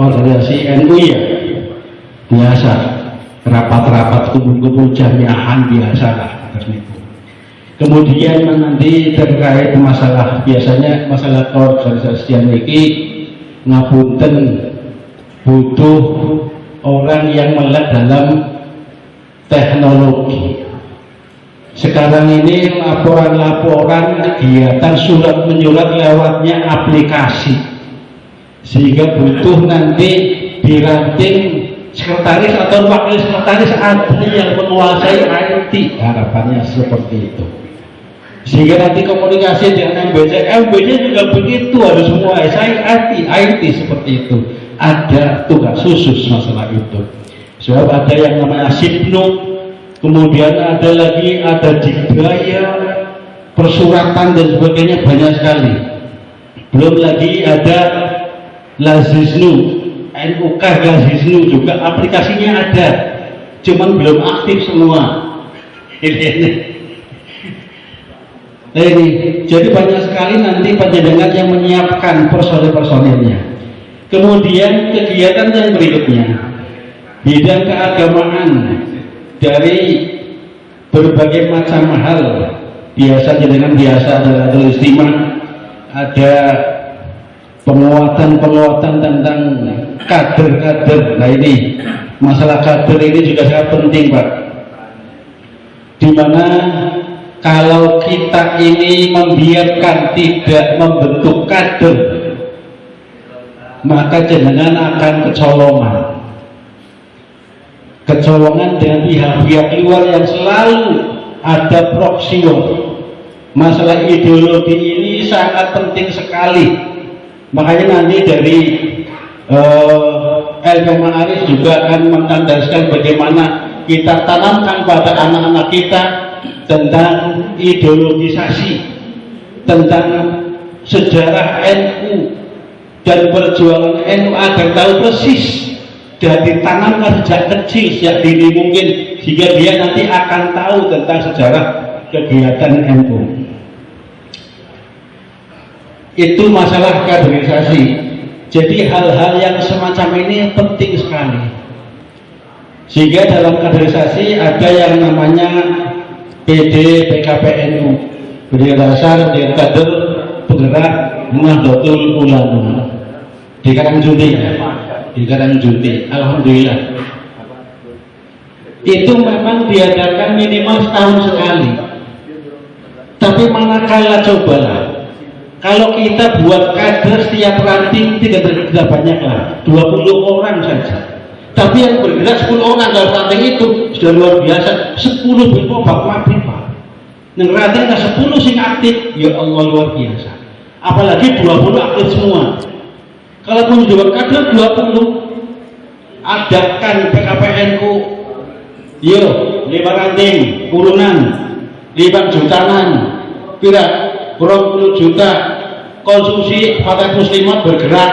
organisasi NU ya biasa, rapat-rapat kumpul-kumpul jamiahan biasa lah. Kemudian nanti terkait masalah, biasanya masalah keorganisasian ini ngapunten butuh orang yang melek dalam teknologi. Sekarang ini laporan-laporan kegiatan surat menyurat lewatnya aplikasi, sehingga butuh nanti diranting sekretaris atau wakil sekretaris ada yang menguasai IT, harapannya seperti itu, sehingga nanti komunikasi dengan MBC juga begitu, harus menguasai IT seperti itu. Ada tugas khusus masalah itu, sebab ada yang namanya Sipnu, kemudian ada lagi Jibaya, persuratan dan sebagainya, banyak sekali. Belum lagi ada Laziznu, NUK Laziznu juga aplikasinya ada, cuman belum aktif semua. Ini jadi banyak sekali nanti panjenengan yang menyiapkan personil-personilnya. Kemudian kegiatan yang berikutnya, bidang keagamaan dari berbagai macam hal, biasanya dengan biasa adalah istimewa, ada penguatan tentang kader. Nah ini masalah kader ini juga sangat penting, Pak, dimana kalau kita ini membiarkan tidak membentuk kader, maka jenengan akan kecolongan dengan pihak-pihak luar yang selalu ada proxy war. Masalah ideologi ini sangat penting sekali, makanya nanti dari LP Ma'arif juga akan mengandaskan bagaimana kita tanamkan pada anak-anak kita tentang ideologisasi, tentang sejarah NU dan perjuangan NU agar tahu persis dan ditanamkan sejak kecil, sejak dini mungkin, sehingga dia nanti akan tahu tentang sejarah kegiatan NU. Itu masalah kaderisasi. Jadi hal-hal yang semacam ini penting sekali, sehingga dalam kaderisasi ada yang namanya PD PKPNU, berdiri dasar dari kader penggerak Nahdlatul Ulama di Karangjuti, alhamdulillah. Itu memang diadakan minimal setahun sekali. Tapi manakala cobalah, kalau kita buat kader setiap ranting tidak banyak lah, 20 orang saja. Tapi yang bergerak 10 orang dalam ranting itu sudah luar biasa. 10 berkobak mati, Pak. Yang ranting 10 sing aktif, ya Allah luar biasa. Apalagi 20 aktif semua. Kalau pun juga kader 20, adakan PKPNU, yo 5 ranting urunan 5 jutaan, kira 20 juta konsumsi partai muslimat bergerak.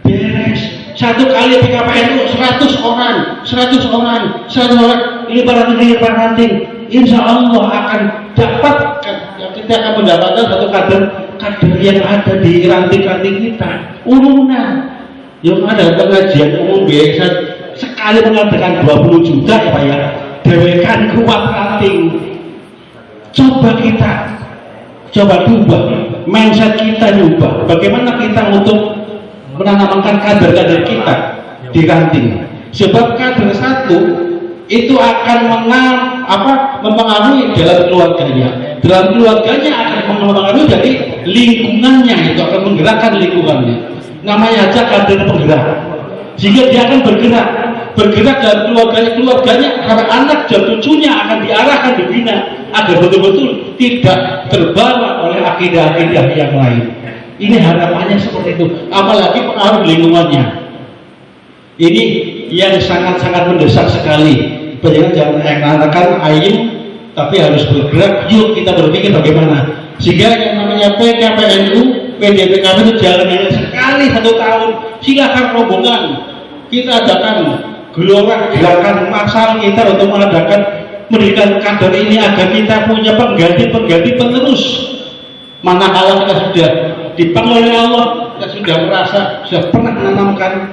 Beres. Satu kali PKPNU 100 orang, 5 ranting, insya Allah akan dapat, kita akan mendapatkan satu kader yang ada di ranting-ranting kita, urunan yang ada pengajian umum biasa sekali mengadakan 20 juta ya Pak ya, dewekan kuat ranting. Coba ubah mindset kita, ubah bagaimana kita untuk menanamkan kader-kader kita di ranting, sebab kader satu itu akan mempengaruhi dalam keluarganya akan mempengaruhi dari lingkungannya, itu akan menggerakkan lingkungannya. Namanya aja kader penggerak, sehingga dia akan bergerak dalam keluarganya, karena anak dan cucunya akan diarahkan, dibina agar betul-betul tidak terbawa oleh akidah-akidah yang lain. Ini harapannya seperti itu, apalagi pengaruh lingkungannya. Ini yang sangat-sangat mendesak sekali. Jangan mengatakan ayam, tapi harus bergerak. Yuk kita berpikir bagaimana sehingga yang namanya PKPNU, PDPKP itu jalannya sekali 1 tahun. Silakan rombongan kita adakan gerakan massal kita untuk memberikan kader ini agar kita punya pengganti penerus. Manakala kita sudah dipanggil oleh Allah, kita sudah merasa sudah pernah menanamkan,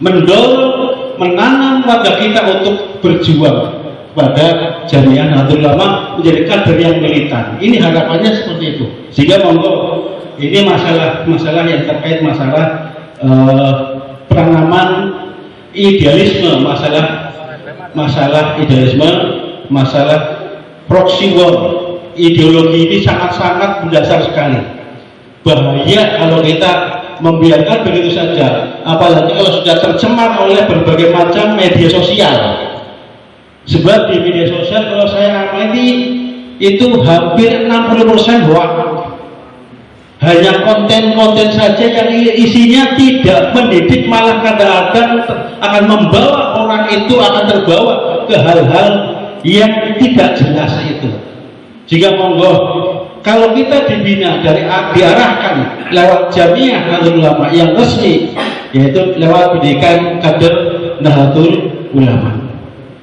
mendorong, menanam warga kita untuk berjuang pada Jamiah Nahdlatul Ulama menjadi kader yang militan. Ini harapannya seperti itu. Sehingga monggo, ini masalah yang terkait masalah penanaman idealisme, masalah idealisme, masalah proxy war. Ideologi ini sangat-sangat mendasar sekali. Bahaya kalau kita membiarkan begitu saja, apalagi kalau sudah tercemar oleh berbagai macam media sosial. Sebab di media sosial kalau saya amati itu hampir 60% hoax. Hanya konten-konten saja yang isinya tidak mendidik, malah kadang-kadang akan membawa orang itu akan terbawa ke hal-hal yang tidak jelas itu. Jika monggo, kalau kita dibina diarahkan lewat Jamiah Nahdlatul Ulama yang resmi, yaitu lewat pendidikan kader Nahdlatul Ulama.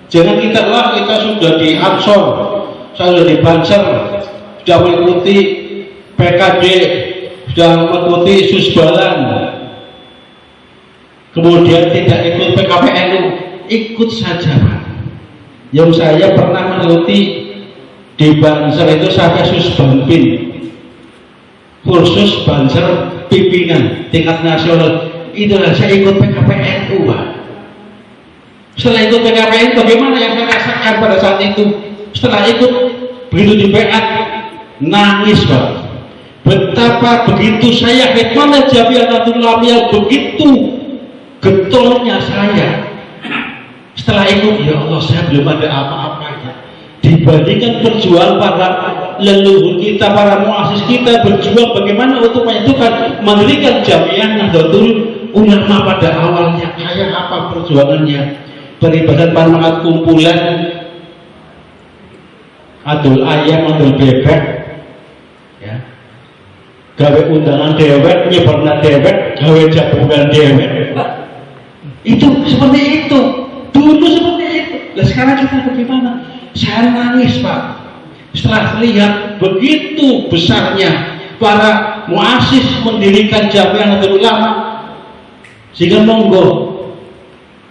Jangan kita sudah di Ansor, sudah di Banser, sudah mengikuti PKD, sudah mengikuti Susbalan, kemudian tidak ikut PKPNU, ikut saja Pak. Yang saya pernah mengikuti di Banser itu sampai Susbanpin, kursus Banser pimpinan tingkat nasional, itulah saya ikut PKPNU Pak. Setelah ikut PKPNU, bagaimana yang saya rasakan pada saat itu? Setelah ikut, begitu di PA, nangis Pak. Betapa begitu saya khidmat Jamiah Nahdlatul Ulama yang begitu getolnya saya. Setelah ikut, ya Allah, saya belum ada apa-apanya. Dibandingkan perjuangan para leluhur kita, para muassis kita berjuang bagaimana untuk mendirikan Jamiah Nahdlatul Ulama pada awalnya. Kayak apa perjuangannya? Peribadatan panmangat kumpulan, adul ayam, adul bebek, ya, gawe undangan dewek, nyebarna dewek, gawe jabungan dewek. Itu seperti itu, dulu seperti itu. Nah sekarang kita bagaimana? Saya nangis Pak, setelah lihat begitu besarnya para muassis mendirikan Jamiah Nahdlatul Ulama. Sehingga monggo,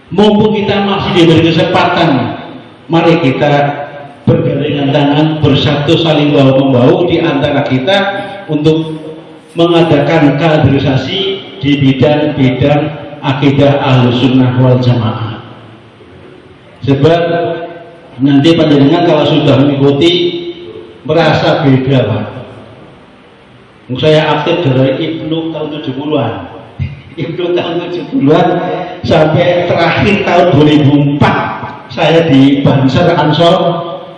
mumpung kita masih diberi kesempatan, mari kita bergandengan tangan, bersatu, saling bahu-membahu di antara kita untuk mengadakan kaderisasi di bidang-bidang akidah Ahlussunnah wal Jamaah. Sebab nanti panjenengan kalau sudah mengikuti merasa beda Pak. Saya aktif dari Ibnu tahun 70-an. Ibnu tahun 70-an sampai terakhir tahun 2004 saya di Banser Ansor,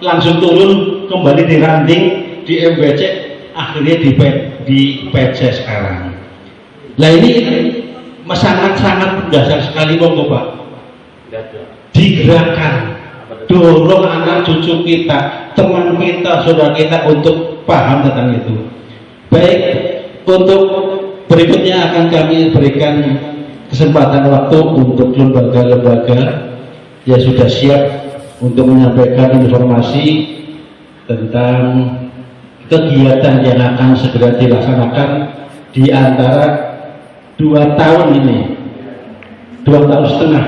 langsung turun kembali di Ranting, di MBC, akhirnya di PC sekarang. Nah ini sangat-sangat mendasar sekali monggo Pak, digerakkan, dorong anak cucu kita, teman kita, saudara kita untuk paham tentang itu. Baik, untuk berikutnya akan kami berikan kesempatan waktu untuk lembaga-lembaga yang sudah siap untuk menyampaikan informasi tentang kegiatan yang akan segera dilaksanakan di antara 2 tahun ini, 2 tahun setengah.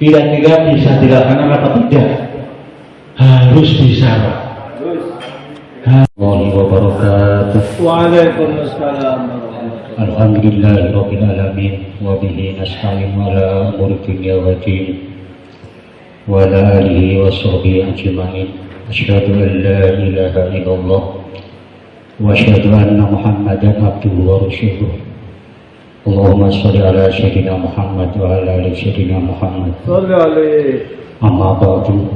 Kira-kira bisa dilaksanakan apa tidak? Harus bisa Pak. Waalaikumsalam. Alhamdulillahirabbil alamin wa bihi nasta'in ala umuri dunya wa din wa ala alihi wa sahbihi ajma'in. Asyhadu an la ilaha illallah wa asyhadu anna Muhammadan abduhu wa rasuluh. Allahumma shalli ala sayyidina Muhammad wa ala ali sayyidina Muhammad. Shalli alaihi. Amma ba'du.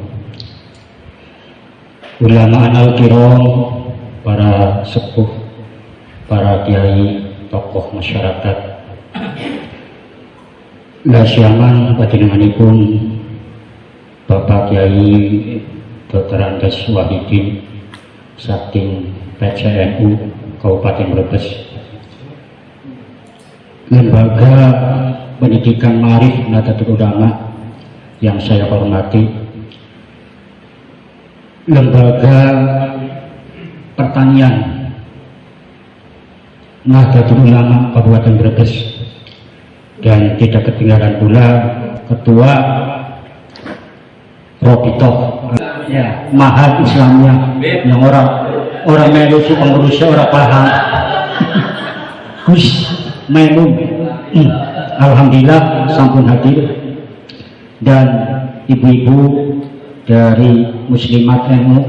Ulama al-kiram, para sepuh, para kiai, tokoh masyarakat, lasyaman panjenenganipun Bapak Kiai Dr. Andes Wahidin saking PCNU Kabupaten Brebes, lembaga pendidikan Ma'arif Nahdlatul Ulama yang saya hormati, lembaga pertanian Nahdlatul Ulama Kabupaten Brebes, dan tidak ketinggalan pula Ketua Robitoh ya, Mahad Islamnya yang orang melu si pengurusnya orang paham Gus melu. Alhamdulillah sampun hadir, dan ibu-ibu dari Muslimat NU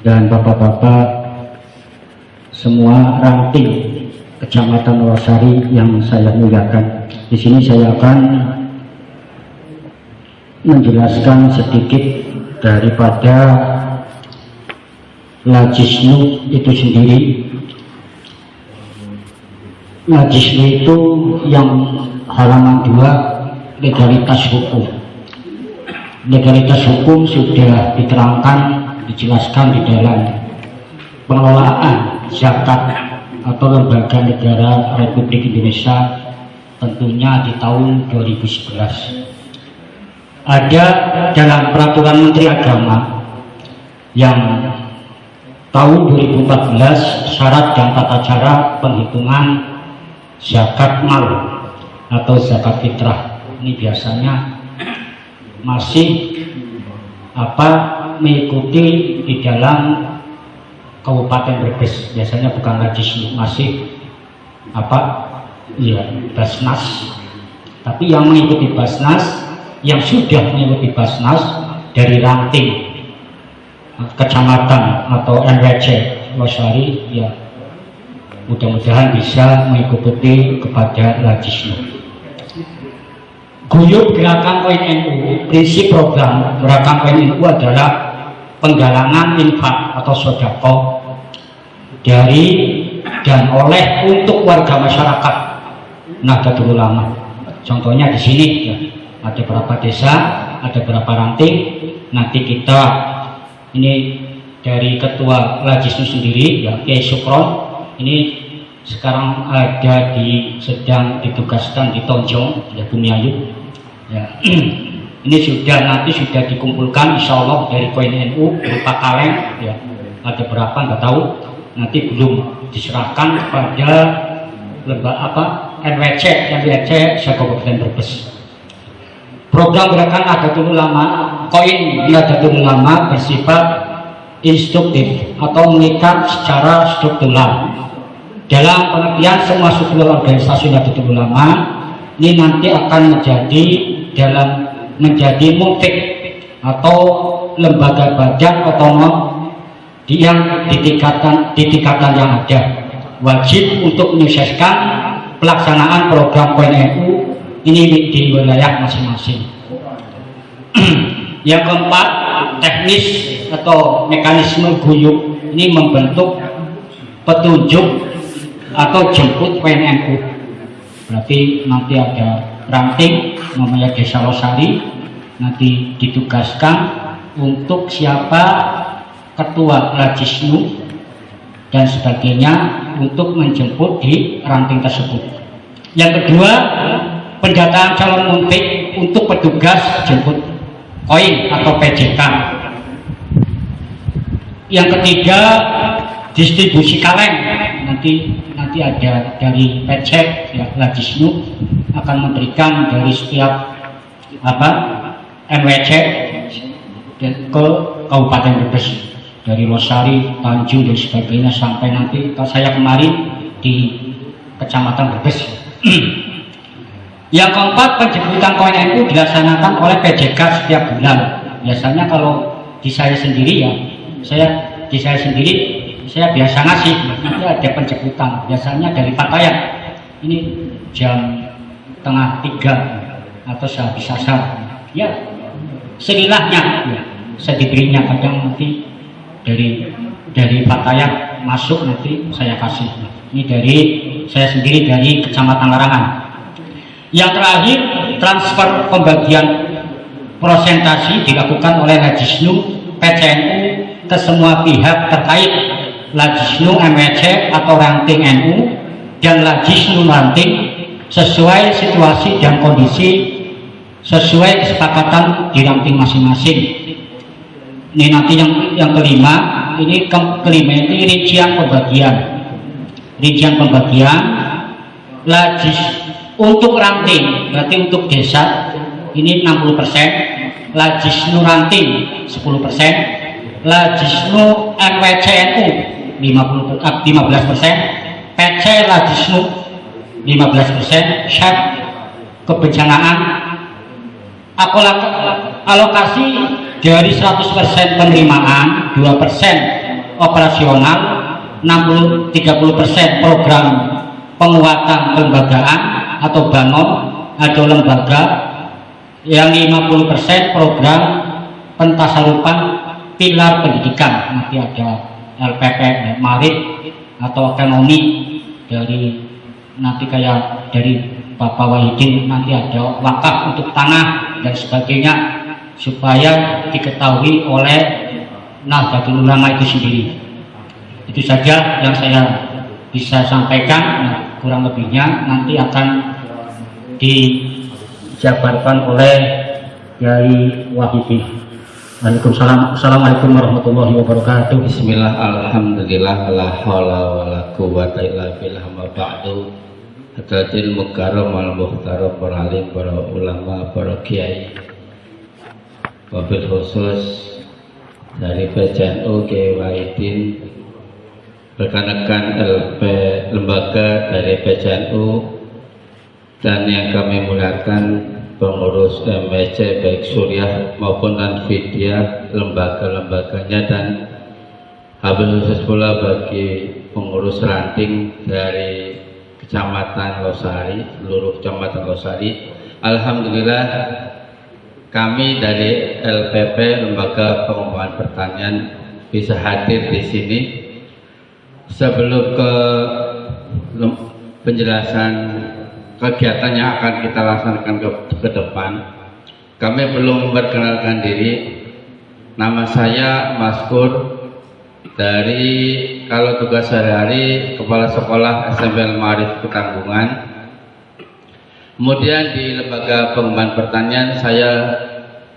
dan bapak-bapak semua ranting Kecamatan Losari yang saya muliakan. Di sini saya akan menjelaskan sedikit daripada Lajisnu itu sendiri. Lajisnu itu yang halaman 2, legalitas hukum. Legalitas hukum sudah diterangkan, dijelaskan di dalam pengelolaan zakat atau lembaga negara Republik Indonesia tentunya di tahun 2011. Ada dalam peraturan Menteri Agama yang tahun 2014 syarat dan tata cara penghitungan zakat mal atau zakat fitrah. Ini biasanya masih mengikuti di dalam Kabupaten Brebes, biasanya bukan Lajisnu, masih Basnas. Tapi yang mengikuti Basnas, yang sudah mengikuti Basnas dari ranting kecamatan atau NWC Losari, ya mudah-mudahan bisa mengikuti kepada Lajisnu. Guyub Gerakan ONNU, prinsip program Gerakan ONNU adalah penggalangan infak atau sedekah dari dan oleh untuk warga masyarakat Nahdlatul Ulama. Contohnya di sini ya, ada berapa desa, ada berapa ranting. Nanti kita ini dari Ketua Lajisnu sendiri ya, Kiai Sukron ini sekarang ada sedang ditugaskan di Tonjong ya, Bumiayu ya. Ini nanti sudah dikumpulkan insya Allah dari koin NU berupa kaleng ya, ada berapa nggak tahu, nanti belum diserahkan kepada NWC Kabupaten Brebes. Program Gerakan Nahdlatul Ulama, koin Nahdlatul Ulama bersifat instruktif atau mengikat secara struktural. Dalam pengertian semua struktural organisasi Nahdlatul Ulama ini nanti akan menjadi multik atau lembaga badan otonom yang di tingkatan yang ada, wajib untuk menyukseskan pelaksanaan program NU ini di wilayah masing-masing. Yang keempat, teknis atau mekanisme guyub ini membentuk petunjuk atau jemput NU. Berarti nanti ada ranting namanya Desa Losari, nanti ditugaskan untuk siapa ketua Lajisnu dan sebagainya untuk menjemput di ranting tersebut. Yang kedua, pendataan calon muntik untuk petugas jemput koin atau PJK. Yang ketiga, distribusi kaleng. Nanti ada dari PC ya, Lajisnu akan memberikan dari setiap NWC ke Kabupaten Brebes, dari Losari, Tanjung dan sebagainya, sampai nanti saya kemarin di Kecamatan Brebes. Yang keempat, penjemputan koin NU dilaksanakan oleh PJK setiap bulan. Biasanya kalau di saya sendiri ya, saya biasa ngasih, nanti ada penjemputan, biasanya dari Patayan. Ini jam 2:30 atau sehabis asar. Ya, selilahnya, ya, sediberinya. Kadang nanti dari Patayan masuk, nanti saya kasih. Ini dari saya sendiri dari Kecamatan Larangan. Yang terakhir, transfer pembagian prosentasi dilakukan oleh Lajisnu PCNU ke semua pihak terkait, Lajisnu MWC atau ranting NU dan Lajisnu ranting, sesuai situasi dan kondisi, sesuai kesepakatan di ranting masing-masing. Ini nanti yang kelima, ini rincian pembagian. rincian pembagian. Lajis untuk ranting, berarti untuk desa ini 60%, Lajisnu ranting 10%, Lajisnu MWCNU 15%, PC Lajisnu 15%, Syek kebencanaan. Alokasi dari 100% penerimaan, 2% operasional, 30% program penguatan kelembagaan atau banon atau lembaga, yang 50% program pentasarupan pilar pendidikan. Nanti ada LPP Marit atau ekonomi dari nanti kayak dari Bapak Wahidin, nanti ada wakaf untuk tanah dan sebagainya, supaya diketahui oleh Nahdlatul Ulama itu sendiri. Itu saja yang saya bisa sampaikan. Kurang lebihnya nanti akan dijabarkan oleh Yai Wahidin. Waalaikumsalam. Assalamualaikum warahmatullahi wabarakatuh. Bismillah, alhamdulillah, la haula wala quwwata illa billah, ma ba'du. Hadatil mukarram wal muhtaram, para alim, para ulama, para kiai, wabil khusus dari PCNU Kiai Wahidin, rekan-rekan LP lembaga dari PCNU, dan yang kami muliakan pengurus MWC baik Suriah maupun Anfidia, lembaga-lembaganya, dan wabil khusus pula bagi pengurus ranting dari Kecamatan Losari, seluruh Kecamatan Losari. Alhamdulillah kami dari LPP Lembaga Pengembangan Pertanian bisa hadir di sini. Sebelum ke penjelasan kegiatan yang akan kita laksanakan ke depan, kami belum memperkenalkan diri. Nama saya Maskur, dari kalau tugas sehari-hari Kepala Sekolah SMP Al-Ma'arif Ketanggungan. Kemudian di Lembaga Pengembangan Pertanian saya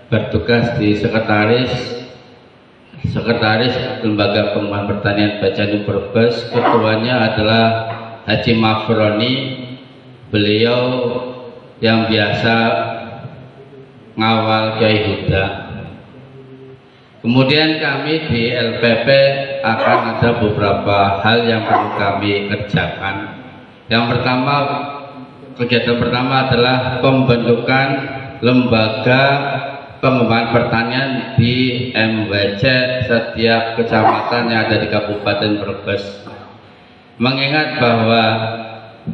bertugas di Sekretaris Lembaga Pengembangan Pertanian PCNU Brebes. Ketuanya adalah Haji Mafroni, beliau yang biasa ngawal Kiai Huda. Kemudian kami di LPP akan ada beberapa hal yang perlu kami kerjakan. Yang pertama, kegiatan pertama adalah pembentukan lembaga pengembangan pertanian di MWC setiap kecamatan yang ada di Kabupaten Brebes. Mengingat bahwa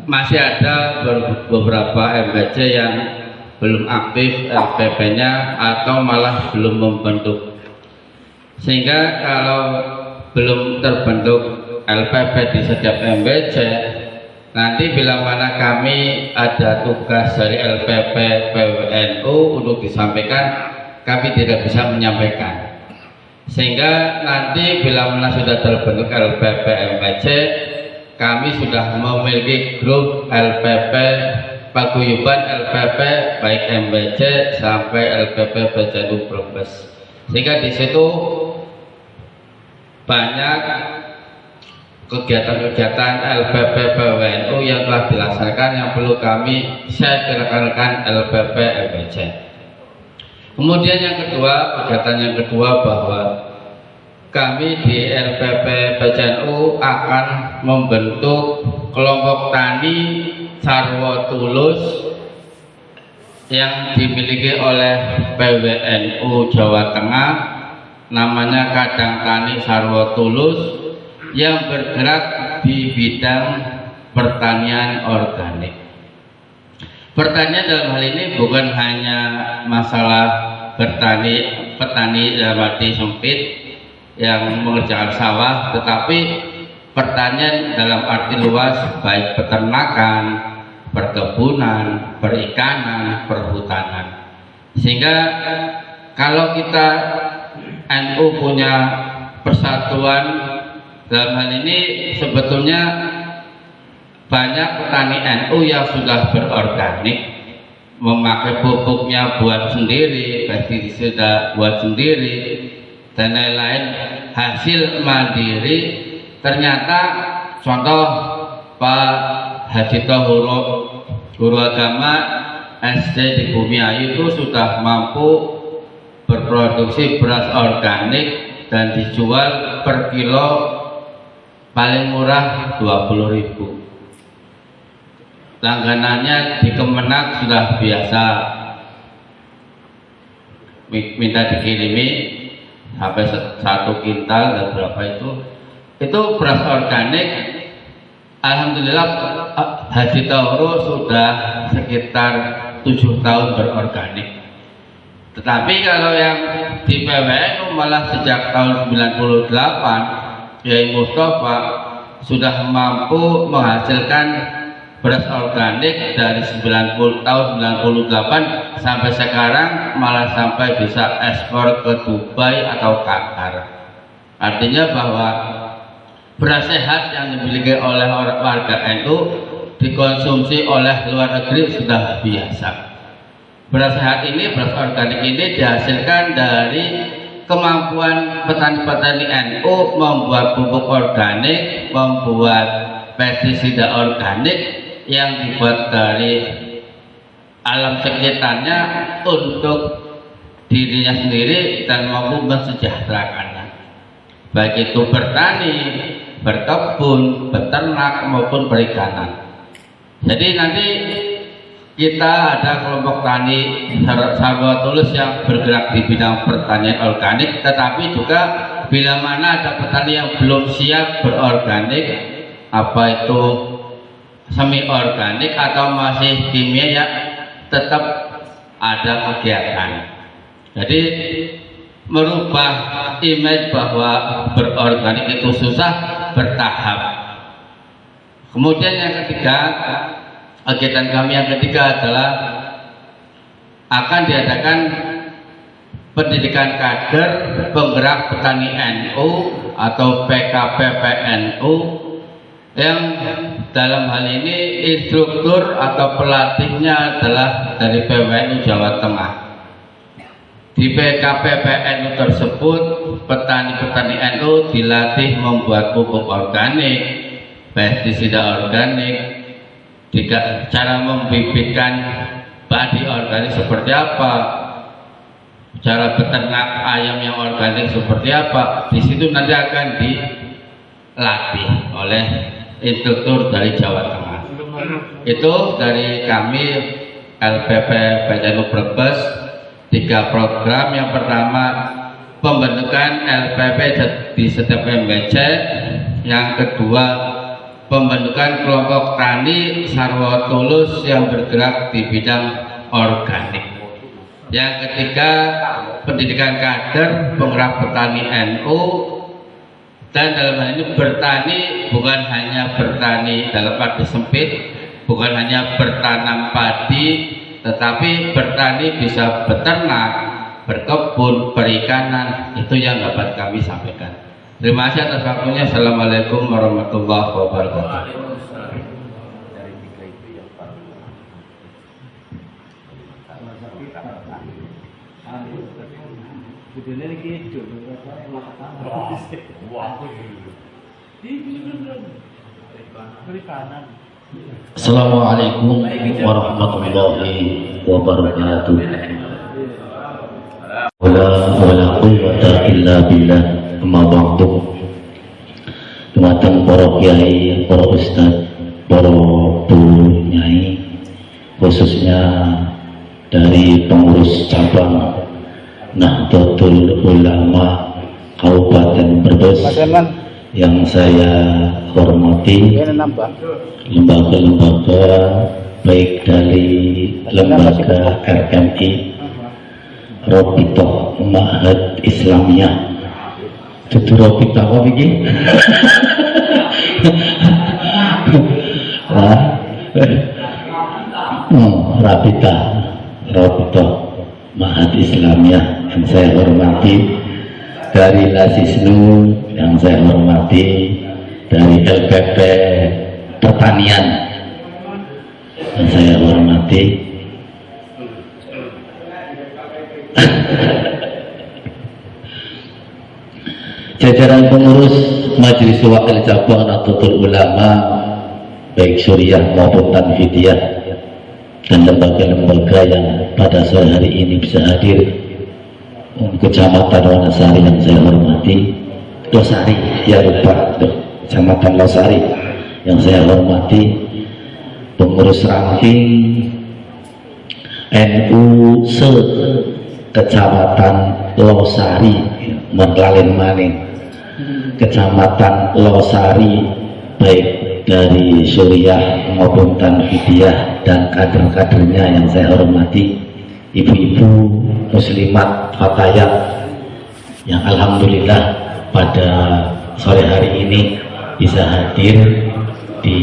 masih ada beberapa MWC yang belum aktif LPP-nya atau malah belum membentuk. Sehingga kalau belum terbentuk LPP di setiap MWC, nanti bila mana kami ada tugas dari LPP PWNU untuk disampaikan, kami tidak bisa menyampaikan. Sehingga nanti bila mana sudah terbentuk LPP MWC, kami sudah memiliki grup LPP paguyuban LPP baik MWC sampai LPP PCNU Brebes. Sehingga di situ banyak kegiatan-kegiatan LPP PWNU yang telah dilaksanakan yang perlu kami share ke rekan-rekan LPP MWC. Kemudian yang kedua, kegiatan yang kedua bahwa kami di LPP PCNU akan membentuk kelompok tani Sarwo Tulus yang dimiliki oleh PWNU Jawa Tengah, namanya Kadang Tani Sarwo Tulus, yang bergerak di bidang pertanian organik. Pertanian dalam hal ini bukan hanya masalah petani dalam arti sempit yang mengerjakan sawah, tetapi pertanian dalam arti luas, baik peternakan, perkebunan, perikanan, perhutanan. Sehingga kalau kita NU punya persatuan dalam hal ini, sebetulnya banyak petani NU yang sudah berorganik, memakai pupuknya buat sendiri, pestisida buat sendiri, dan lain-lain, hasil mandiri. Ternyata contoh Pak Haji Tohuro, guru agama SD di Bumiayu itu sudah mampu berproduksi beras organik dan dijual per kilo paling murah 20.000. Langganannya di Kemenak sudah biasa, minta dikirimi sampai 1 kintal dan berapa itu beras organik. Alhamdulillah Haji Tohro sudah sekitar 7 tahun berorganik. Tetapi kalau yang di PWNU malah sejak tahun 98 Kiai Mustafa sudah mampu menghasilkan beras organik dari tahun 98 sampai sekarang, malah sampai bisa ekspor ke Dubai atau Qatar. Artinya bahwa beras sehat yang dimiliki oleh warga NU dikonsumsi oleh luar negeri sudah biasa. Beras sehat ini, beras organik ini dihasilkan dari kemampuan petani-petani NU membuat pupuk organik, membuat pestisida organik yang dibuat dari alam sekitarnya untuk dirinya sendiri dan mampu mensejahterakannya, baik itu bertani, berkebun, beternak maupun perikanan. Jadi nanti kita ada kelompok tani Sarwa Tulus yang bergerak di bidang pertanian organik, tetapi juga bila mana ada petani yang belum siap berorganik, apa itu semi organik atau masih kimia, ya tetap ada kegiatan. Jadi merubah image bahwa berorganik itu susah, bertahap. Kemudian yang ketiga, kegiatan kami yang ketiga adalah akan diadakan pendidikan kader penggerak petani NU atau PKPPNU, yang dalam hal ini instruktur atau pelatihnya adalah dari PWNU Jawa Tengah. Di PKPPNU tersebut petani-petani NU dilatih membuat pupuk organik, pestisida organik, cara membibitkan padi organik seperti apa, cara beternak ayam yang organik seperti apa. Di situ nanti akan dilatih oleh instruktur dari Jawa Tengah. Itu dari kami LPP PCNU Brebes, 3 program. Yang pertama, pembentukan LPP di setiap MBC. Yang kedua, pembentukan kelompok tani Sarwa Tulus yang bergerak di bidang organik. Yang ketiga, pendidikan kader penggerak petani NU. Dan dalam hal ini bertani bukan hanya bertani dalam arti sempit, bukan hanya bertanam padi, tetapi bertani bisa beternak, berkebun, perikanan. Itu yang dapat kami sampaikan. Terima kasih atas waktunya. Assalamualaikum warahmatullahi wabarakatuh. Assalamualaikum warahmatullahi wabarakatuh. Wala quwwata illa billah. Amma ba'du. Dumateng para kiai, para ustaz, para guru nyai, khususnya dari pengurus cabang Nahdlatul Ulama Kabupaten Brebes yang saya hormati, lembaga-lembaga baik dari lembaga RMI, Robitoh Ma'had Islamiyah, itu Robitoh apa begini? Robitoh Ma'had Islamiyah yang saya hormati, dari Lasisnu yang saya hormati, dari LPP Pertanian yang saya hormati, jajaran pengurus Majelis Wakil Cabang Nahdlatul Ulama baik Suriah maupun Tanfidiyah dan lembaga-lembaga yang pada sore hari ini bisa hadir, Kecamatan Wanasari yang saya hormati, Losari ya lupa, Kecamatan Losari yang saya hormati, pengurus ranking NU se Kecamatan Losari Merlalin Maning, Kecamatan Losari baik dari Suriah maupun Tanfidiyah dan kader-kadernya yang saya hormati, ibu-ibu muslimat fatayat yang alhamdulillah pada sore hari ini bisa hadir di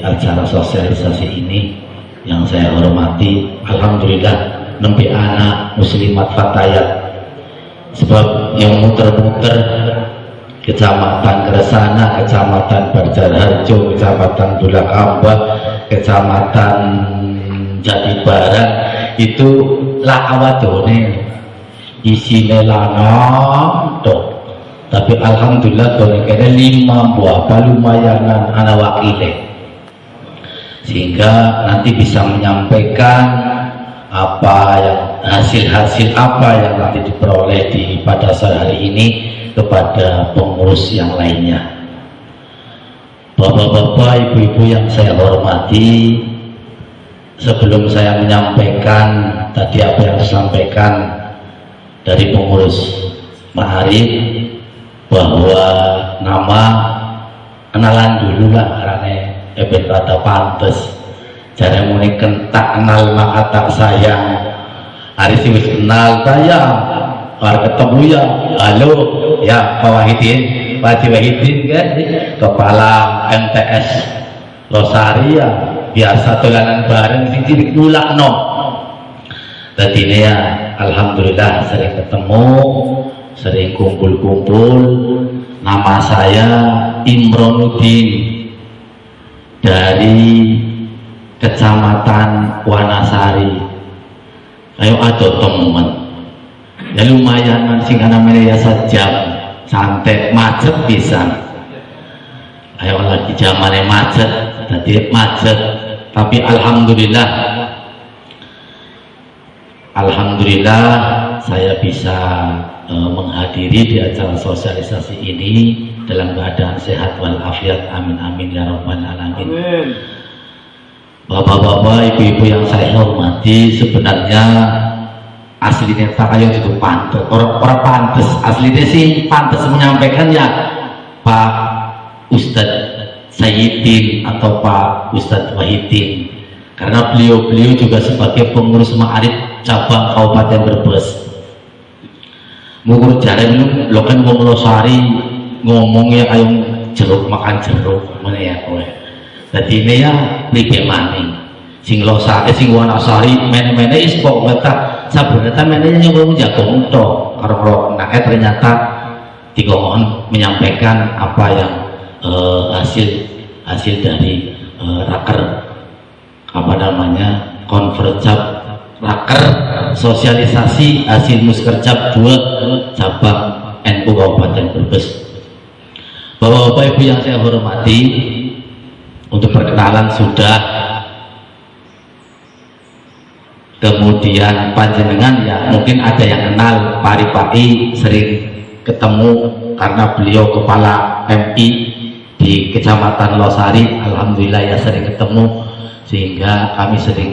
acara sosialisasi ini yang saya hormati. Alhamdulillah nembe anak muslimat fatayat, sebab yang muter-muter Kecamatan Kresana, Kecamatan Banjarharjo, Kecamatan Bulakamba, Kecamatan Jatibarang itu lah awadone isine lanang toh. Tapi alhamdulillah kira-kira 5 buah lumayanan anak wakile, sehingga nanti bisa menyampaikan apa yang hasil-hasil apa yang nanti diperoleh pada sore hari ini kepada pengurus yang lainnya. Bapak-bapak, ibu-ibu yang saya hormati, sebelum saya menyampaikan tadi apa yang disampaikan dari pengurus Ma'arif, bahwa nama kenalan dulu lah karena ebet rada pantes jare muni kentak kenal maka tak sayang, hari sih wis kenal sayang, kalau ketemu ya halo ya Pak Wahidin, Pak Wahidin kan kepala MTS Losari ya biasa tolanan bareng sing cilik nulakno. Tadi ini ya alhamdulillah sering ketemu, sering kumpul-kumpul. Nama saya Imronuddin dari Kecamatan Wanasari. Ayo ada teman ya lumayan sing namanya ya sejam santai macet pisan. Ayo lagi zamannya macet, tadi macet, tapi alhamdulillah saya bisa menghadiri di acara sosialisasi ini dalam keadaan sehat walafiat. Amin amin ya rabbal alamin. Bapak-bapak, ibu-ibu yang saya hormati, sebenarnya aslinya tak kayak itu pantas, orang pantas aslinya sih pantas menyampaikan ya Pak Ustadz Sayyidin atau Pak Ustadz Wahidin, karena beliau juga sebagai pengurus Ma'arif cabang Kabupaten Brebes. Mugur jalan lo kan wong Losari ngomongnya kayak jeruk makan jeruk mana ya kowe. Jadi ini ya libe maning sing Losari sing Wanasari mene-mene is kok betak sebenarnya mene nyuruh jagung tok karo nah ternyata dikomohon menyampaikan apa yang hasil dari raker apa namanya konverjab raker sosialisasi hasil muskerjab 2 cabang NU Kabupaten Brebes. Bapak-bapak, ibu yang saya hormati, untuk perkenalan sudah, kemudian panjenengan ya mungkin ada yang kenal Pari sering ketemu karena beliau kepala MI di Kecamatan Losari. Alhamdulillah ya sering ketemu sehingga kami sering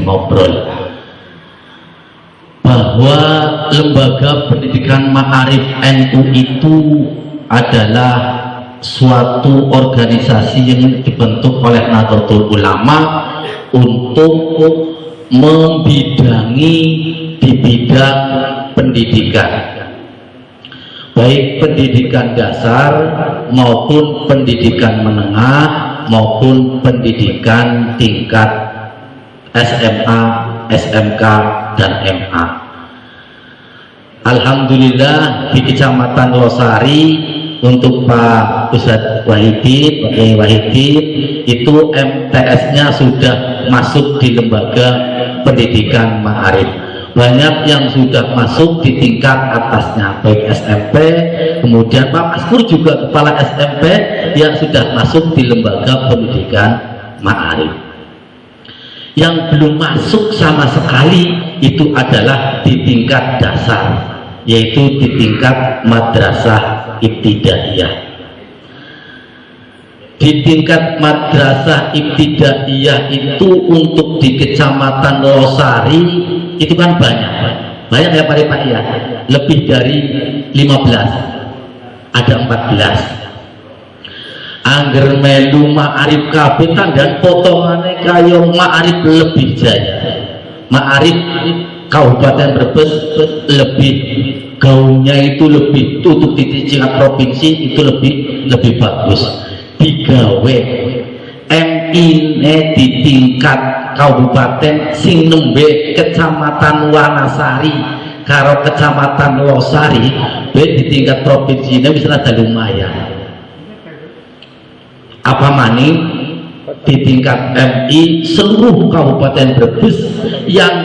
ngobrol bahwa lembaga pendidikan Ma'arif NU itu adalah suatu organisasi yang dibentuk oleh Nahdlatul Ulama untuk membidangi di bidang pendidikan, baik pendidikan dasar maupun pendidikan menengah maupun pendidikan tingkat SMA, SMK, dan MA. Alhamdulillah di Kecamatan Losari untuk Pak Ustadz Wahidin, Pak Kiai Wahidin itu MTS-nya sudah masuk di lembaga pendidikan Ma'arif. banyak yang sudah masuk di tingkat atasnya, baik SMP, kemudian Pak Maskur juga kepala SMP yang sudah masuk di lembaga pendidikan Ma'arif. Yang belum masuk sama sekali itu adalah di tingkat dasar, yaitu di tingkat madrasah ibtidaiyah. Di tingkat madrasah ibtidaiyah itu untuk di Kecamatan Losari itu kan banyak ya Pak ya, lebih dari 15, ada 14. Angger melu Ma'arif kabeh dan potongane kaya Ma'arif lebih jaya. Ma'arif Kabupaten Brebes lebih gaungnya itu lebih tutup di tingkat provinsi itu lebih bagus. Digawe MI di tingkat kabupaten sing nembe Kecamatan Wanasari karo Kecamatan Losari di tingkat provinsi ini bisa ada lumayan. Apa maning di tingkat MI seluruh Kabupaten Brebes yang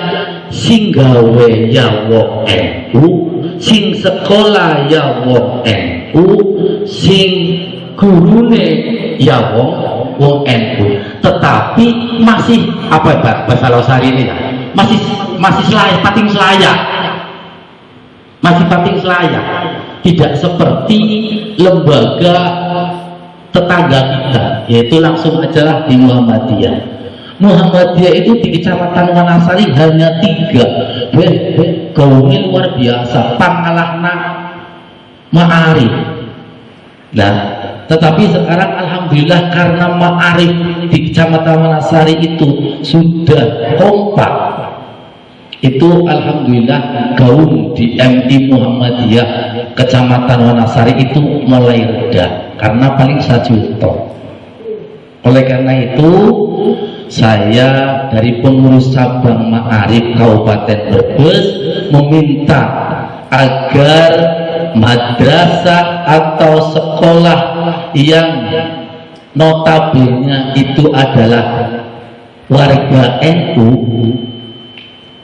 sing gawe ya wong NU, sing sekolah ya wong NU, sing gurune ya wong NU, tetapi masih apa ya bahasa Losari ini ya, masih selayak, pating selayak, masih pating selayak, tidak seperti lembaga tetangga kita, yaitu langsung aja di Muhammadiyah. Muhammadiyah itu di Kecamatan Wanasari hanya 3, gaungnya luar biasa, pangalahna Ma'arif. Nah, tetapi sekarang alhamdulillah karena Ma'arif di Kecamatan Wanasari itu sudah kompak, itu alhamdulillah gaung di MI Muhammadiyah Kecamatan Wanasari itu mulai reda karena paling 1 juta. Oleh karena itu saya dari pengurus cabang Ma'arif Kabupaten Brebes meminta agar madrasah atau sekolah yang notabene itu adalah warga NU,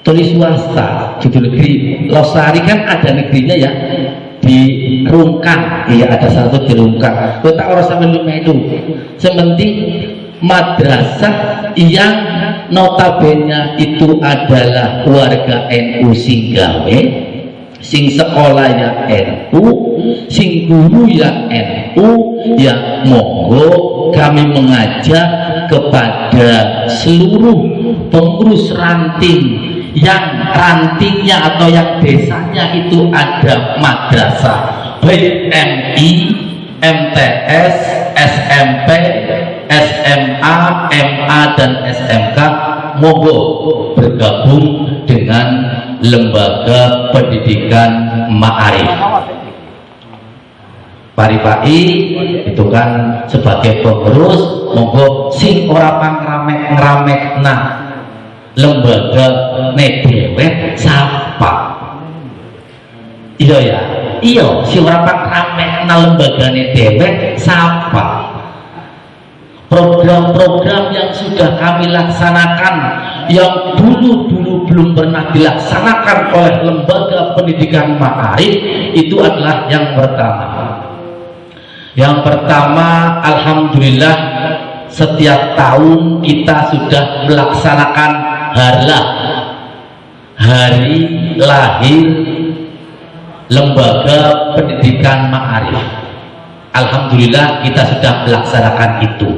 tulis swasta, judul negeri. Losari kan ada negerinya ya, di Rungkang, iya ada satu di Rungkang. Kota orang sampai itu, sementing madrasah yang notabene itu adalah warga NU singgawe, sing sekolah ya NU, sing guru ya NU, ya monggo kami mengajak kepada seluruh pengurus ranting yang rantingnya atau yang desanya itu ada madrasah, baik MI, MTS, SMP, SMA, MA dan SMK, monggo bergabung dengan lembaga pendidikan Ma'arif. Pari-pari itu kan sebagai pengurus, monggo sing ora panggramek nah lembaga nedewe sapa. Iya ya, iya si ora panggramek nah lembaga nedewe sapa. Program-program yang sudah kami laksanakan yang dulu belum pernah dilaksanakan oleh lembaga pendidikan Ma'arif itu adalah yang pertama alhamdulillah setiap tahun kita sudah melaksanakan harlah hari lahir lembaga pendidikan Ma'arif. Alhamdulillah kita sudah melaksanakan itu.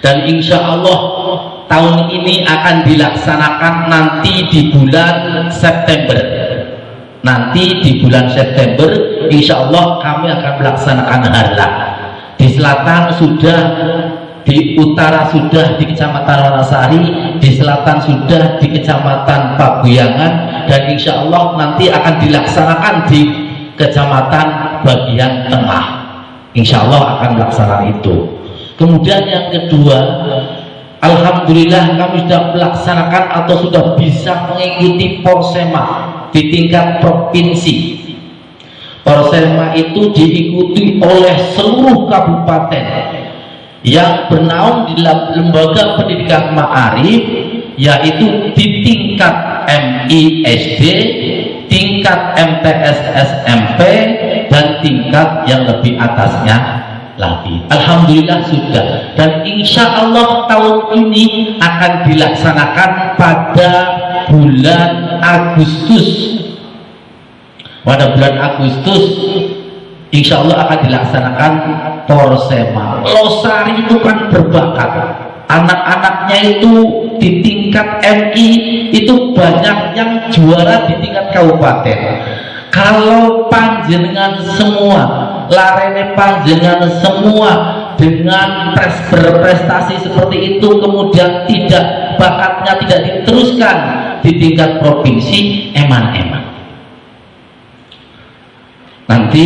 Dan insya Allah tahun ini akan dilaksanakan nanti di bulan September. Nanti di bulan September insya Allah kami akan melaksanakan harlah. Di selatan sudah, di utara sudah di Kecamatan Wanasari, di selatan sudah di Kecamatan Paguyangan, dan insya Allah nanti akan dilaksanakan di Kecamatan bagian tengah. Insya Allah akan melaksanakan itu. Kemudian yang kedua, alhamdulillah kami sudah melaksanakan atau sudah bisa mengikuti Porsema di tingkat provinsi. Porsema itu diikuti oleh seluruh kabupaten yang bernaung di lembaga pendidikan Ma'arif, yaitu di tingkat MI SD, tingkat MTS SMP, dan tingkat yang lebih atasnya lagi. Alhamdulillah sudah, dan insya Allah tahun ini akan dilaksanakan pada bulan Agustus. Pada bulan Agustus insya Allah akan dilaksanakan Porsema. Losari itu kan berbakat, anak-anaknya itu di tingkat MI itu banyak yang juara di tingkat kabupaten. Kalau panjenengan semua, larene panjenengan semua dengan berprestasi seperti itu, kemudian bakatnya tidak diteruskan di tingkat provinsi, eman-eman. Nanti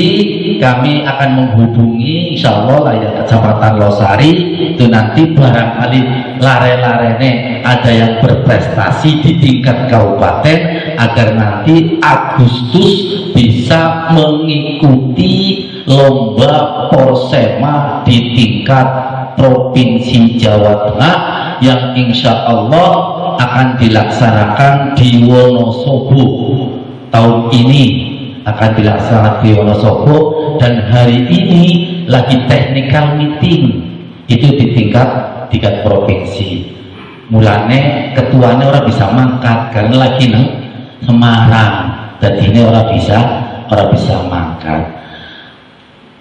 kami akan menghubungi insya Allah ya Kecamatan Losari itu, nanti barangkali lare-larene ada yang berprestasi di tingkat kabupaten, agar nanti Agustus bisa mengikuti lomba Porsema di tingkat provinsi Jawa Tengah yang insya Allah akan dilaksanakan di Wonosobo tahun ini. Akan dilaksanakan di Wonosobo, dan hari ini lagi technical meeting itu di tingkat provinsi. Mulane ketuanya orang bisa mangkat karena lagi neng Semarang, dan ini orang bisa mangkat.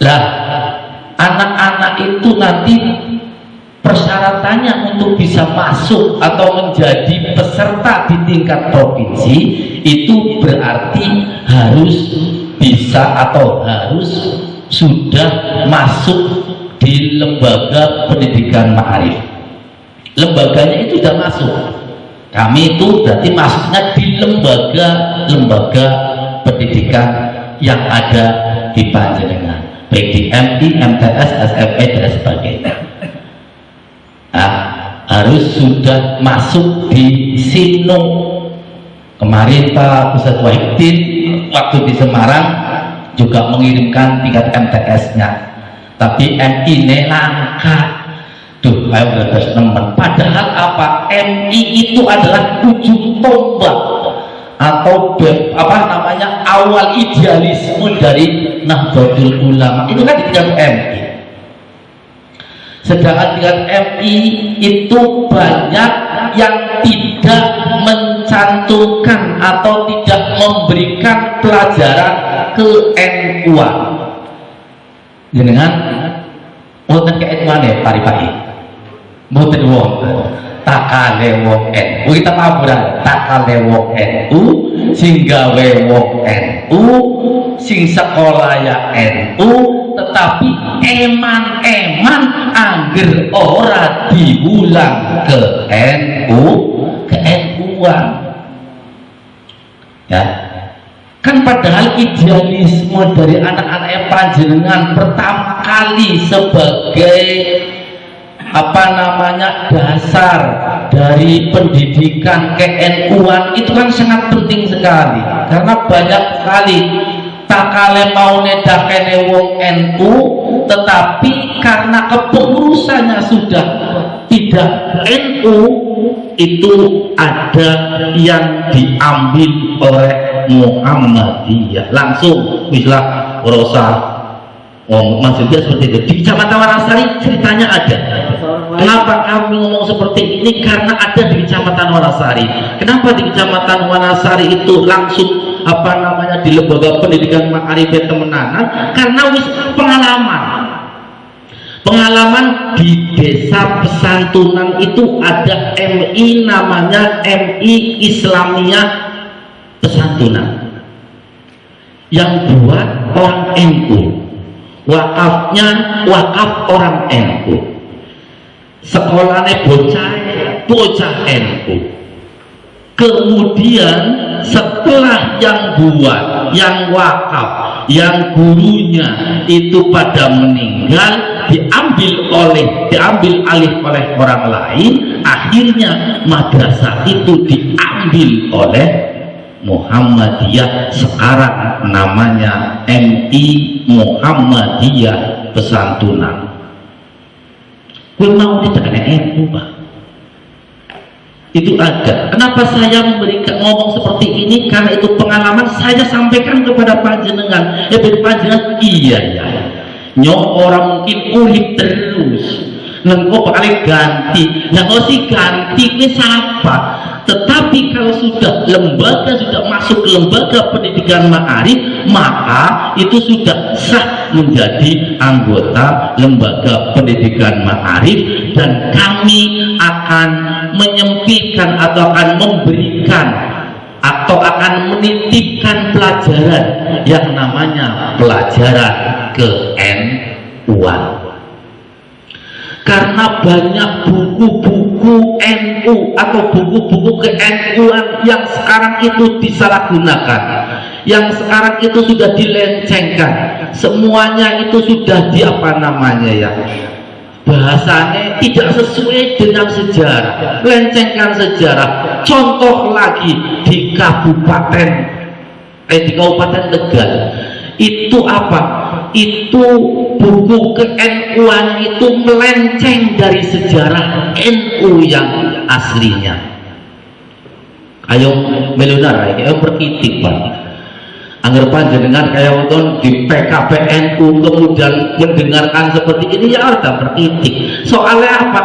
Lah anak-anak itu nanti persyaratannya untuk bisa masuk atau menjadi peserta di tingkat provinsi itu berarti harus bisa atau harus sudah masuk di lembaga pendidikan ma'arif. Lembaganya itu sudah masuk. Kami itu berarti masuknya di lembaga pendidikan yang ada di panjenengan, baik di MI, MTS, SMP dan sebagainya. Nah, harus sudah masuk di Sino. Kemarin Pak Ustadz Wahidin waktu di Semarang juga mengirimkan tingkat MTS-nya, tapi MI ini langka. Duh, ayo udah nemen. Padahal apa? MI itu adalah ujung tombak atau awal idealisme dari Nahdlatul Ulama. Itu kan di tingkat MI. Sedangkan tingkat MI itu banyak yang tidak mencantumkan atau tidak memberikan pelajaran ke NU-an. Jenengan mboten ke NU-an ya pari-pari. Mboten wonten. Takale wong NU kita paburan, takale wong NU sing gawe wong NU sing sekolah ya NU, tetapi eman-eman angger ora diulang ke NU-an. Ya. Kan padahal idealisme dari anak-anak panjenengan pertama kali sebagai dasar dari pendidikan ke-NU-an itu kan sangat penting sekali, karena banyak sekali takale mau nedakene wong NU, tetapi karena kepengurusannya sudah tidak NU, itu ada yang diambil oleh Muhammadiyah langsung. Misalnya Rosa maksudnya seperti itu. Di Kecamatan Wanasari ceritanya ada. Kenapa kami ngomong seperti ini? Karena ada di Kecamatan Wanasari. Kenapa di Kecamatan Wanasari itu langsung di lembaga pendidikan ma'arif temenanan? Karena pengalaman di desa Pesantunan itu ada MI, namanya MI Islamiyah Pesantunan, yang buat orang NU, wakafnya wakaf orang NU, sekolahnya bocah NU. Kemudian setelah yang buat, yang wakaf, yang gurunya itu pada meninggal, diambil alih oleh orang lain, akhirnya madrasah itu diambil oleh Muhammadiyah, sekarang namanya MI Muhammadiyah Pesantunan. Gue mau tidak ada NU, Pak. Itu ada. Kenapa saya memberikan ngomong seperti ini? Karena itu pengalaman saya sampaikan kepada panjenengan. Ya panjenengan iya ya. Nyong orang mungkin urip terus. Nengko bakal ganti. Yang sih ganti ini siapa? Tetapi kalau sudah lembaga sudah masuk ke lembaga pendidikan ma'arif, maka itu sudah sah menjadi anggota lembaga pendidikan ma'arif, dan kami akan menyempitkan atau akan memberikan atau akan menitipkan pelajaran yang namanya pelajaran ke-NU-an. Karena banyak buku-buku NU atau buku-buku ke-NU-an yang sekarang itu disalahgunakan, yang sekarang itu sudah dilencengkan, semuanya itu sudah di apa namanya ya, bahasanya tidak sesuai dengan sejarah, lencengkan sejarah. Contoh lagi di Kabupaten Tegal itu apa? Itu buku ke-NU-an itu melenceng dari sejarah NU yang aslinya. Ayo melunar, ayo berkitik Pak. Angger panjenengan kayak wonten di PKP NU kemudian mendengarkan seperti ini, ya harus berkitik. Soalnya apa?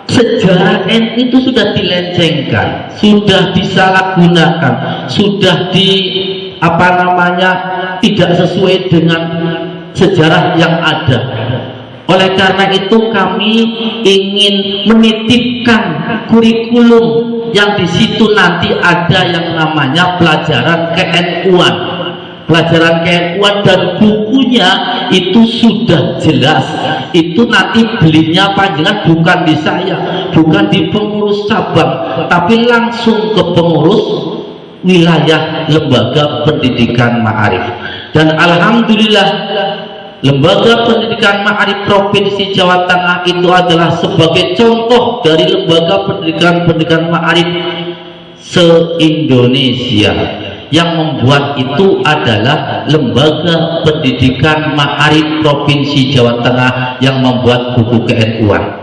Sejarah NU itu sudah dilencengkan, sudah disalahgunakan, sudah di apa namanya tidak sesuai dengan sejarah yang ada. Oleh karena itu kami ingin menitipkan kurikulum yang di situ nanti ada yang namanya pelajaran ke-NU-an, pelajaran ke-NU-an, dan bukunya itu sudah jelas. Itu nanti belinya panjenengan bukan di saya, bukan di pengurus cabang, tapi langsung ke pengurus wilayah lembaga pendidikan ma'arif. Dan alhamdulillah lembaga pendidikan ma'arif Provinsi Jawa Tengah itu adalah sebagai contoh dari lembaga pendidikan ma'arif se-Indonesia. Yang membuat itu adalah lembaga pendidikan ma'arif Provinsi Jawa Tengah yang membuat buku ke-NU-an,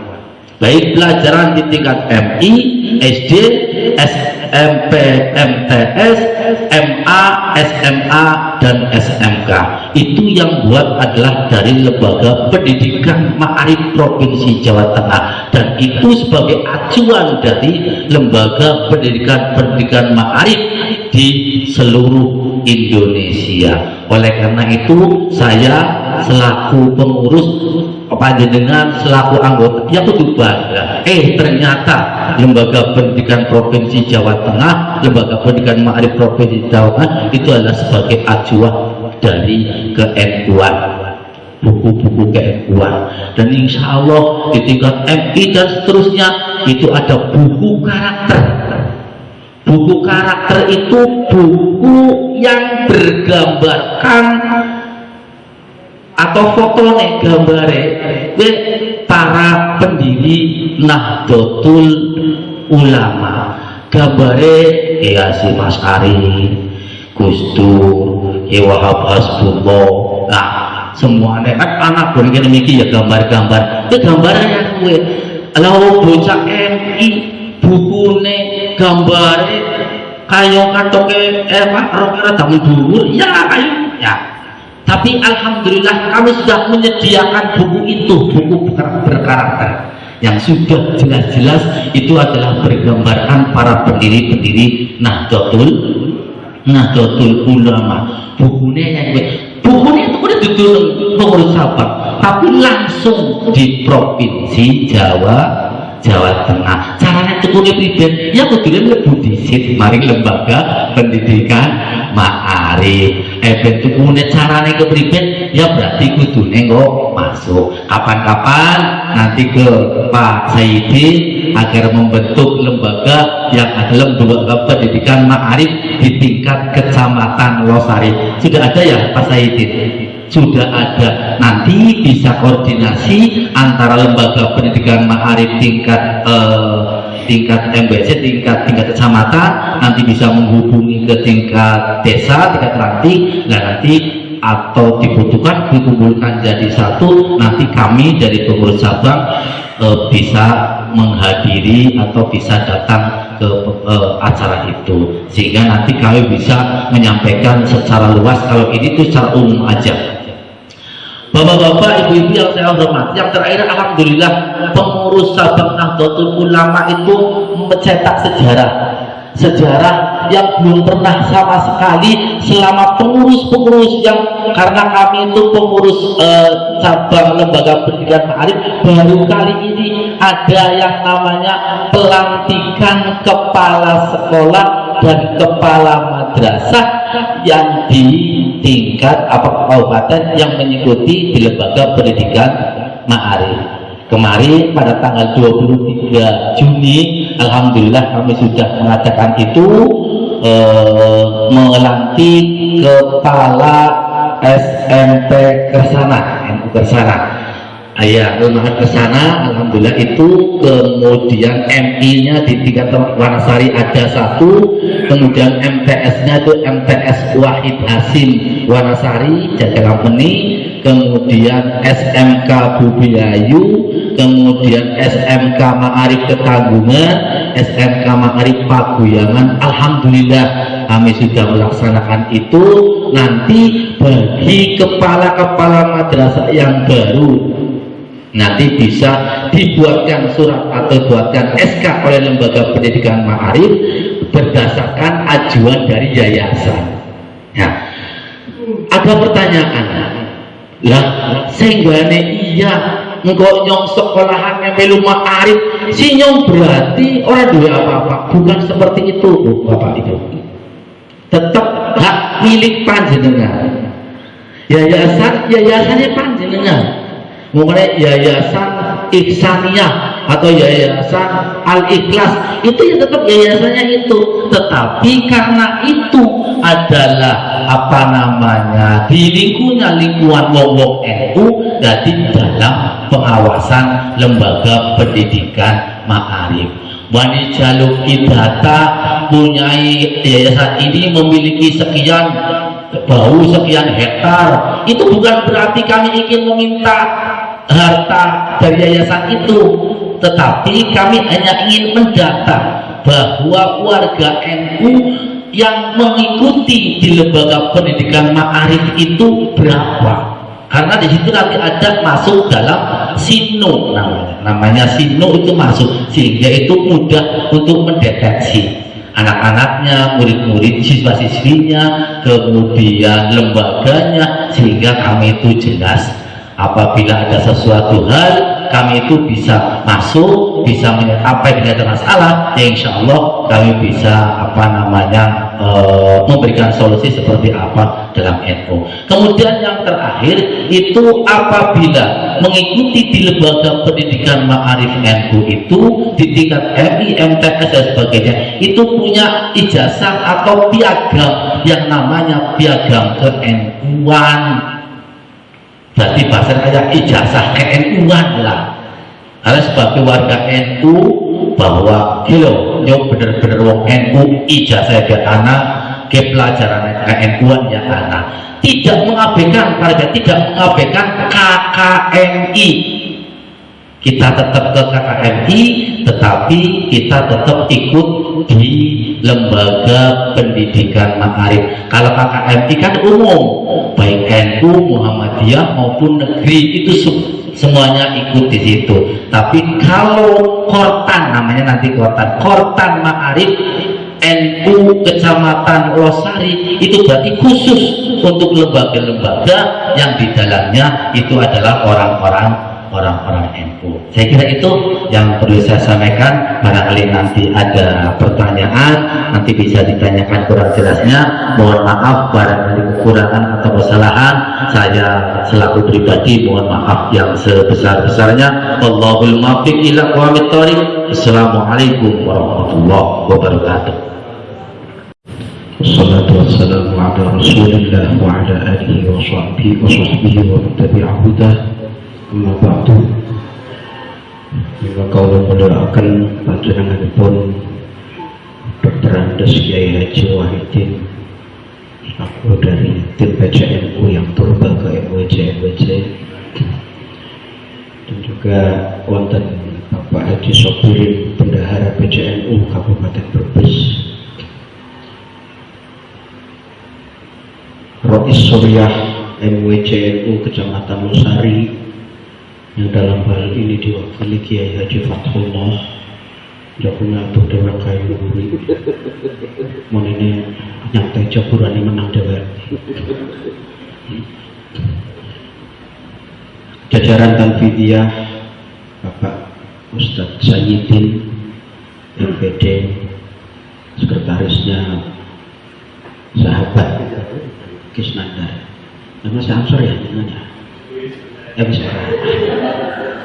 baik pelajaran di tingkat MI, SD, SMP, MTS, MA, SMA, dan SMK. Itu yang buat adalah dari lembaga pendidikan ma'arif Provinsi Jawa Tengah, dan itu sebagai acuan dari lembaga pendidikan ma'arif di seluruh Indonesia. Oleh karena itu saya selaku pengurus, panjenengan selaku anggota ya kudu bangga. Ternyata lembaga pendidikan Provinsi Jawa Tengah, lembaga pendidikan ma'arif Provinsi Jawa Tengah itu adalah sebagai acuan dari ke-NU-an, buku-buku ke-NU-an. Dan insya Allah di tingkat MI dan seterusnya itu ada buku karakter. Buku karakter itu buku yang bergambarkan atau fotonya gambare para pendiri Nahdlatul Ulama, gambare ya si Mas Ari, Gus Dur, Wahab Hasbullah. Nah, semuanya kan anak boleh miki ya gambar-gambar. Itu gambarnya gue. Lalu bocah MI bukune gambare kayo katoke rokera tamu dhuwur ya kayo ya. Tapi alhamdulillah kami sudah menyediakan buku itu, buku berkarakter yang sudah jelas-jelas itu adalah bergambarkan para pendiri-pendiri Nahdlatul Ulama. Bukunya itu udah ditulis pengurus cabang, tapi langsung di Provinsi Jawa Tengah. Caranya tukune pribadi ya kudune mlebu disit mari lembaga pendidikan ma'arif. Tukune carane kepribadi ya berarti kudune kok masuk. Kapan-kapan nanti ke Pak Saidi agar membentuk lembaga yang adalah lembaga pendidikan ma'arif di tingkat kecamatan Losari. Sudah ada ya Pak Saidi? Sudah ada. Nanti bisa koordinasi antara lembaga pendidikan ma'arif tingkat MBC, tingkat kecamatan, nanti bisa menghubungi ke tingkat desa, tingkat ranting. Nah nanti atau dibutuhkan dikumpulkan jadi satu, nanti kami dari pengurus cabang bisa menghadiri atau bisa datang ke acara itu, sehingga nanti kami bisa menyampaikan secara luas. Kalau ini tuh secara umum aja. Bapak-bapak, ibu-ibu yang saya hormati, yang terakhir alhamdulillah pengurus Sabang Nahdlatul Ulama itu mencetak sejarah yang belum pernah sama sekali selama pengurus-pengurus yang, karena kami itu pengurus cabang lembaga pendidikan Ma'arif, baru kali ini ada yang namanya pelantikan kepala sekolah dan kepala madrasah yang di tingkat kabupaten yang mengikuti di lembaga pendidikan Ma'arif. Kemarin pada tanggal 23 Juni alhamdulillah kami sudah mengadakan itu, melantik kepala SMP Kersana, NU Kersana. Ya, rumah Kersana alhamdulillah itu, kemudian MI-nya di tingkat Wanasari ada satu, kemudian MTS-nya itu MTS Wahid Hasim Wanasari Jagarameni, kemudian SMK Bubiayu, kemudian SMK Ma'arif Ketanggungan, SMK Ma'arif Paguyangan. Alhamdulillah kami sudah melaksanakan itu. Nanti bagi kepala-kepala madrasah yang baru nanti bisa dibuatkan surat atau buatkan SK oleh lembaga pendidikan Ma'arif berdasarkan ajuan dari yayasan. Nah, ada pertanyaan lah, senggane iya engkau nyong sekolahan melu Ma'arif si nyong berarti orang duwe apa-apa? Bukan seperti itu, Bapak Ibu. Tetap hak milik panjenengan. Yayasannya panjenengan. Mengenai yayasan Ihsaniyah atau yayasan Al-Ikhlas itu ya tetap yayasannya itu, tetapi karena itu adalah apa namanya di lingkungan wong NU, jadi dalam pengawasan lembaga pendidikan Ma'arif. Wani Jaluk Idata punya yayasan ini memiliki sekian hektar, itu bukan berarti kami ingin meminta harta dari yayasan itu, tetapi kami hanya ingin mendata bahwa warga NU yang mengikuti di lembaga pendidikan Ma'arif itu berapa, karena di situ nanti ada masuk dalam sino, namanya sino itu masuk, sehingga itu mudah untuk mendeteksi anak-anaknya, murid-murid, siswa-siswinya, kemudian lembaganya, sehingga kami itu jelas apabila ada sesuatu hal kami itu bisa masuk, bisa apa yang ada masalah, ya insya Allah kami bisa apa namanya memberikan solusi seperti apa dalam NU. Kemudian yang terakhir itu apabila mengikuti di lembaga pendidikan Ma'arif NU itu di tingkat MI, MTS dan sebagainya itu punya ijazah atau piagam yang namanya piagam ke-NU-an. Berarti bahasa kayak ijazah ke-NU-an lah. Karena sebagai warga NU bahwa kilo yang bener-bener wong NU ijazah ke anak, ke pelajaran ke-NU-an ya anak. Tidak mengabaikan warga, tidak mengabaikan KKMI. Kita tetap ke KKMI, tetapi kita tetap ikut di lembaga pendidikan Ma'arif. Kalau KKMI kan umum, baik NU, Muhammadiyah maupun negeri itu semuanya ikut di situ. Tapi kalau Kortan, namanya nanti Kortan Ma'arif NU Kecamatan Losari, itu berarti khusus untuk lembaga-lembaga yang di dalamnya itu adalah orang-orang NU. Saya kira itu yang perlu saya sampaikan. Barangkali nanti ada pertanyaan, nanti bisa ditanyakan kurang jelasnya. Mohon maaf barangkali kekurangan atau kesalahan. Saya selaku pribadi mohon maaf yang sebesar-besarnya. Wallahul muwaffiq ila aqwamit thoriq. Assalamualaikum warahmatullahi wabarakatuh. Wassalatu wassalamu ala Rasulillah wa ala alihi wa sahbihi wa man tabi'a hudah. Amma ba'du. Maka kau mendoakan panjenenganipun Dr. Andes Kiai Haji Wahidin aku dari tim PCNU yang turba ke MWJ dan juga wonten Bapak Haji Sobirin, Bendahara PCNU Kabupaten Brebes, Rois Suriah MWCNU Kecamatan Losari, yang dalam hal ini diwakili Kiai Haji Fathullah Jakuna atau Dewa Kayu Buri. Mau ini nyantai jaburan ini menang dewa. Jajaran Tanfidiyah Bapak Ustadz Sayyidin MPD, sekretarisnya sahabat Kisnandar. Nama saya Ansor ya namanya. Bisa.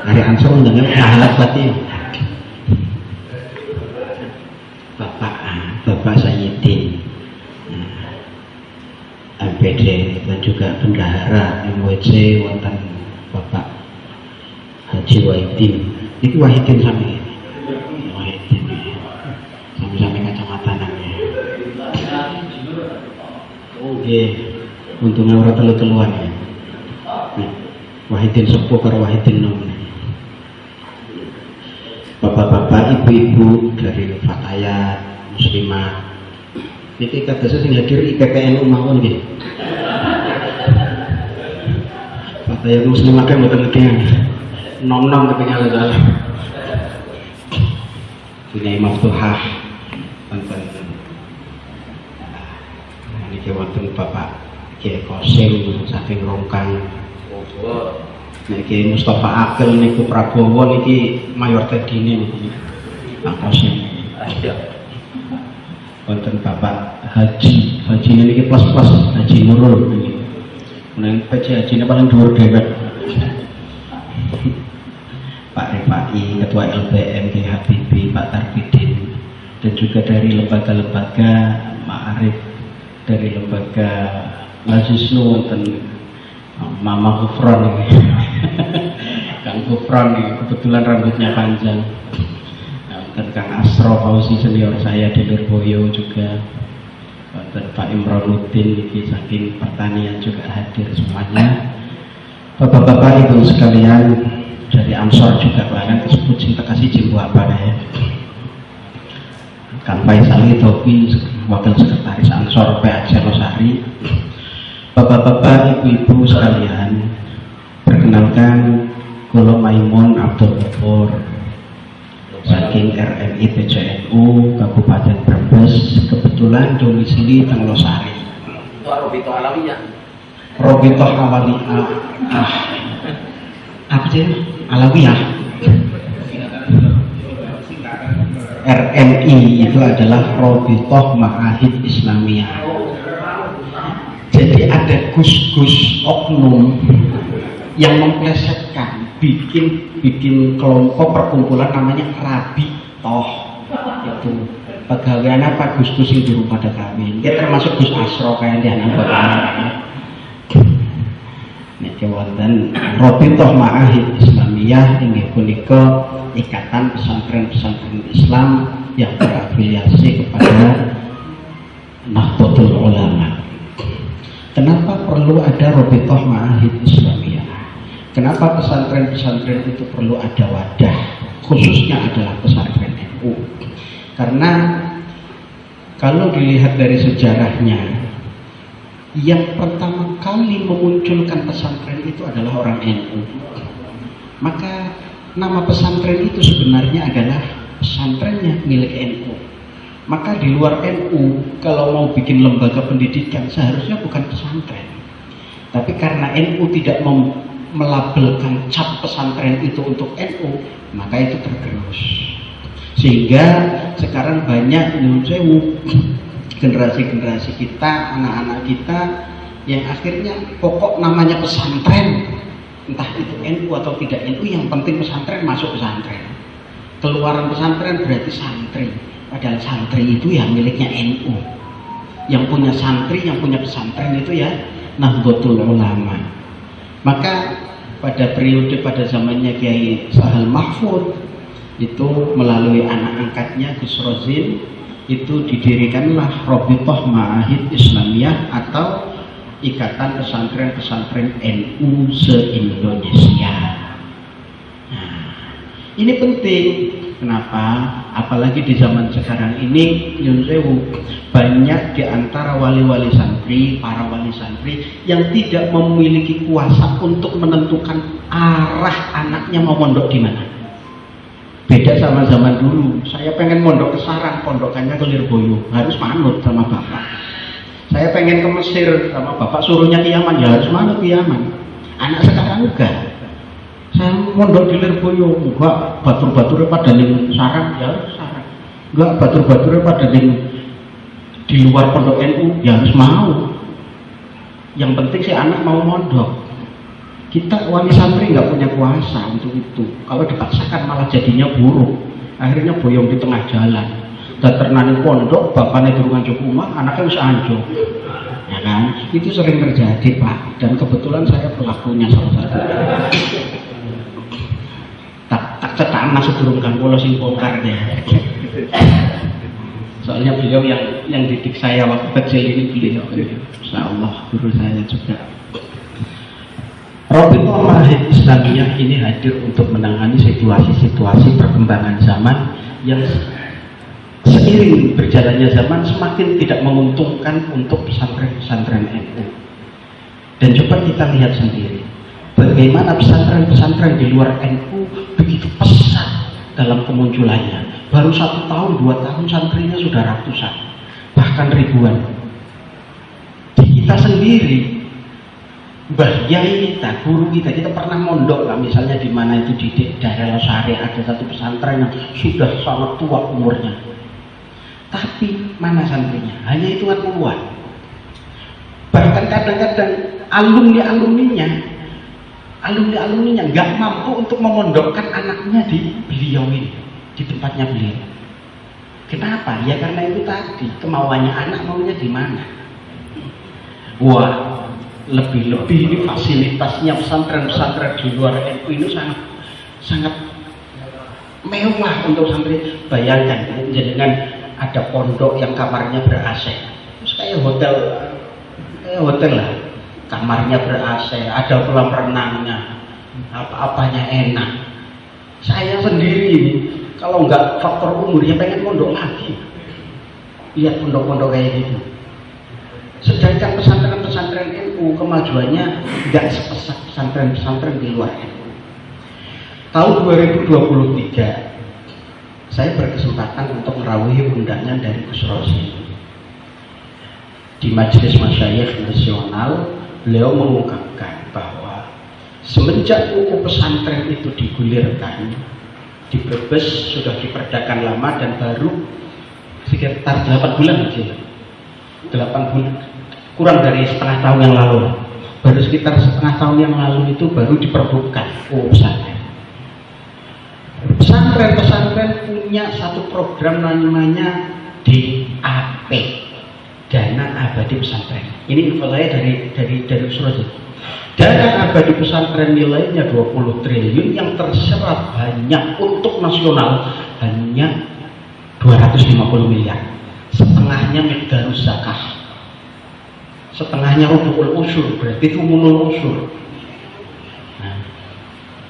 Dari Ansor undangnya sahabat ya. Bapak Sayyidin MPD dan juga bendahara MWC wonten Bapak Haji Wahidin. Itu Wahidin sami. Wahidin. Sami-sami kacamata namanya. Oke. Untungnya ora telu-teluan ya. Wahidin sepuh karo Wahidin nom. Bapak-bapak, ibu-ibu dari Fatayat Muslimah. Niki kados sing hadir IPPNU mawon nggih. Fatayat Muslimah kan mboten ngerti. Nom-nom ketinggalan salah. Punya Maftuhah wonten. Niki wonten Bapak Kiai Qasim saking Rongkang. Niki Mustafa Akil niku Prabowo niki mayor tedine niki. Pak Qasim. Wonten Bapak Haji niki plus Haji Nurul niki. Menawi PC Haji paling dhuwur dewek. Pak Rifai, Ketua LBM Ki Habibie, Pak Tarbidin, dan juga dari lembaga-lembaga Ma'arif, dari lembaga Mahasiswa wonten Mama Gufron ini. Kang Gufron ini kebetulan rambutnya panjang. Dan Kang Asro Fauzi senior saya di Lirboyo juga. Dan Pak Imronuddin ini saking pertanian juga hadir semuanya. Bapak-bapak ibu sekalian dari Ansor juga bahkan disebut cinta kasih jimbo apa ya. Kang Faisal Topi wakil sekretaris Ansor PAC Losari. Bapak-bapak, ibu-ibu sekalian, perkenalkan kula Maimun Abdul Ghafur saking RMI PCNU Kabupaten Brebes, kebetulan domisili teng Losari. Robitoh Alawiyah. Robitoh Alawiyah. Apa sih? Alawiyah. RMI itu adalah Robitoh Ma'ahid Islamiyah. Jadi ada gus-gus oknum yang memplesetkan bikin kelompok perkumpulan namanya Rabitoh. Itu pegawaian apa gus-gus yang di rumah pada kami. Dia termasuk Gus Asro kayak dia anggota. Niki wonten Rabitoh Ma'ahid Islamiyah inggih punika ikatan pesantren-pesantren Islam yang berafiliasi kepada Nahdlatul Ulama. Kenapa perlu ada Rabitoh Ma'ahid Islamiyah? Kenapa pesantren-pesantren itu perlu ada wadah? Khususnya adalah pesantren NU. Karena kalau dilihat dari sejarahnya, yang pertama kali memunculkan pesantren itu adalah orang NU. Maka nama pesantren itu sebenarnya adalah pesantrennya milik NU. Maka di luar NU kalau mau bikin lembaga pendidikan seharusnya bukan pesantren. Tapi karena NU tidak melabelkan cap pesantren itu untuk NU, maka itu tergerus. Sehingga sekarang banyak generasi-generasi kita, anak-anak kita yang akhirnya pokok namanya pesantren, entah itu NU atau tidak NU, yang penting pesantren masuk pesantren. Keluaran pesantren berarti santri. Padahal santri itu ya miliknya NU. Yang punya santri, yang punya pesantren itu ya Nahdlatul Ulama. Maka pada zamannya Kiai Sahal Mahfud itu melalui anak angkatnya Gus Rozin itu didirikanlah Rabitoh Ma'ahid Islamiyah atau Ikatan Pesantren-Pesantren NU se-Indonesia. Nah, Ini penting. Kenapa? Apalagi di zaman sekarang ini, nyun sewu, banyak di antara wali-wali santri, para wali santri yang tidak memiliki kuasa untuk menentukan arah anaknya mau mondok di mana. Beda sama zaman dulu. Saya pengen mondok ke Sarang, pondokannya ke Lirboyo, harus manut sama bapak. Saya pengen ke Mesir, sama bapak suruhnya ke Yaman, ya harus manut ke Yaman. Anak sekarang enggak. Saya mondok di Lirboyo, enggak batur-baturnya pada di Sarang, ya harus Sarang. Enggak batur-baturnya pada di luar pondok NU, ya harus mau. Yang penting si anak mau mondok. Kita wali santri nggak punya kuasa untuk itu. Kalau dipaksakan malah jadinya buruk. Akhirnya boyong di tengah jalan. Dan ternani pondok, bapaknya durungan rumah, anaknya bisa anjo. Ya kan? Itu sering terjadi, Pak. Dan kebetulan saya pelakunya salah satu. Tak cetak masuk turunkan bolos sing bongkar deh. Soalnya beliau yang didik saya waktu kecil ini beliau. Insya Allah guru saya juga. Rabithah Mahid Islamiyah ini hadir untuk menangani situasi-situasi perkembangan zaman yang seiring berjalannya zaman semakin tidak menguntungkan untuk pesantren-pesantren NU. Dan coba kita lihat sendiri bagaimana pesantren-pesantren di luar NU begitu pesat dalam kemunculannya. Baru 1 tahun, 2 tahun santrinya sudah ratusan, bahkan ribuan. Di kita sendiri, Mbah Yai kita, guru kita pernah mondok lah, misalnya di mana itu di daerah Losari ada satu pesantren yang sudah sangat tua umurnya. Tapi mana santrinya? Hanya hitungan puluhan. Bahkan kadang-kadang alumni-alumninya nggak mampu untuk memondokkan anaknya di beliau ini, di tempatnya beliau. Kenapa? Ya karena itu tadi, kemauannya anak maunya di mana. Wah, lebih-lebih ini fasilitasnya pesantren-pesantren di luar NU ini sangat mewah untuk santri. Bayangkan dengan ada pondok yang kamarnya ber-AC, terus kayak hotel lah, kamarnya ber-AC, ada kolam renangnya, apa-apanya enak. Saya sendiri kalau nggak faktor umur ya pengen pondok lagi, lihat pondok-pondok kayak gitu. Sedangkan pesantren-pesantren NU kemajuannya nggak sepesat pesantren-pesantren di luar NU. Tahun 2023 saya berkesempatan untuk merawuhi undangan dari Gus Rosi di Majelis Masyayikh Nasional. Beliau mengungkapkan bahwa semenjak buku pesantren itu digulirkan di Brebes sudah diperdakan lama dan baru sekitar 8 bulan aja. 8 bulan, kurang dari setengah tahun yang lalu, baru sekitar setengah tahun yang lalu itu baru diperbutkan pesantren. Pesantren punya satu program namanya DAP, Dana Abadi Pesantren. Ini infonya dari Surabaya. Dana Abadi Pesantren nilainya 20 triliun yang terserap hanya untuk nasional hanya 250 miliar. Setengahnya Miqdarus Zakah, setengahnya Rubu'ul Usyur, berarti itu Munul Usyur. Nah,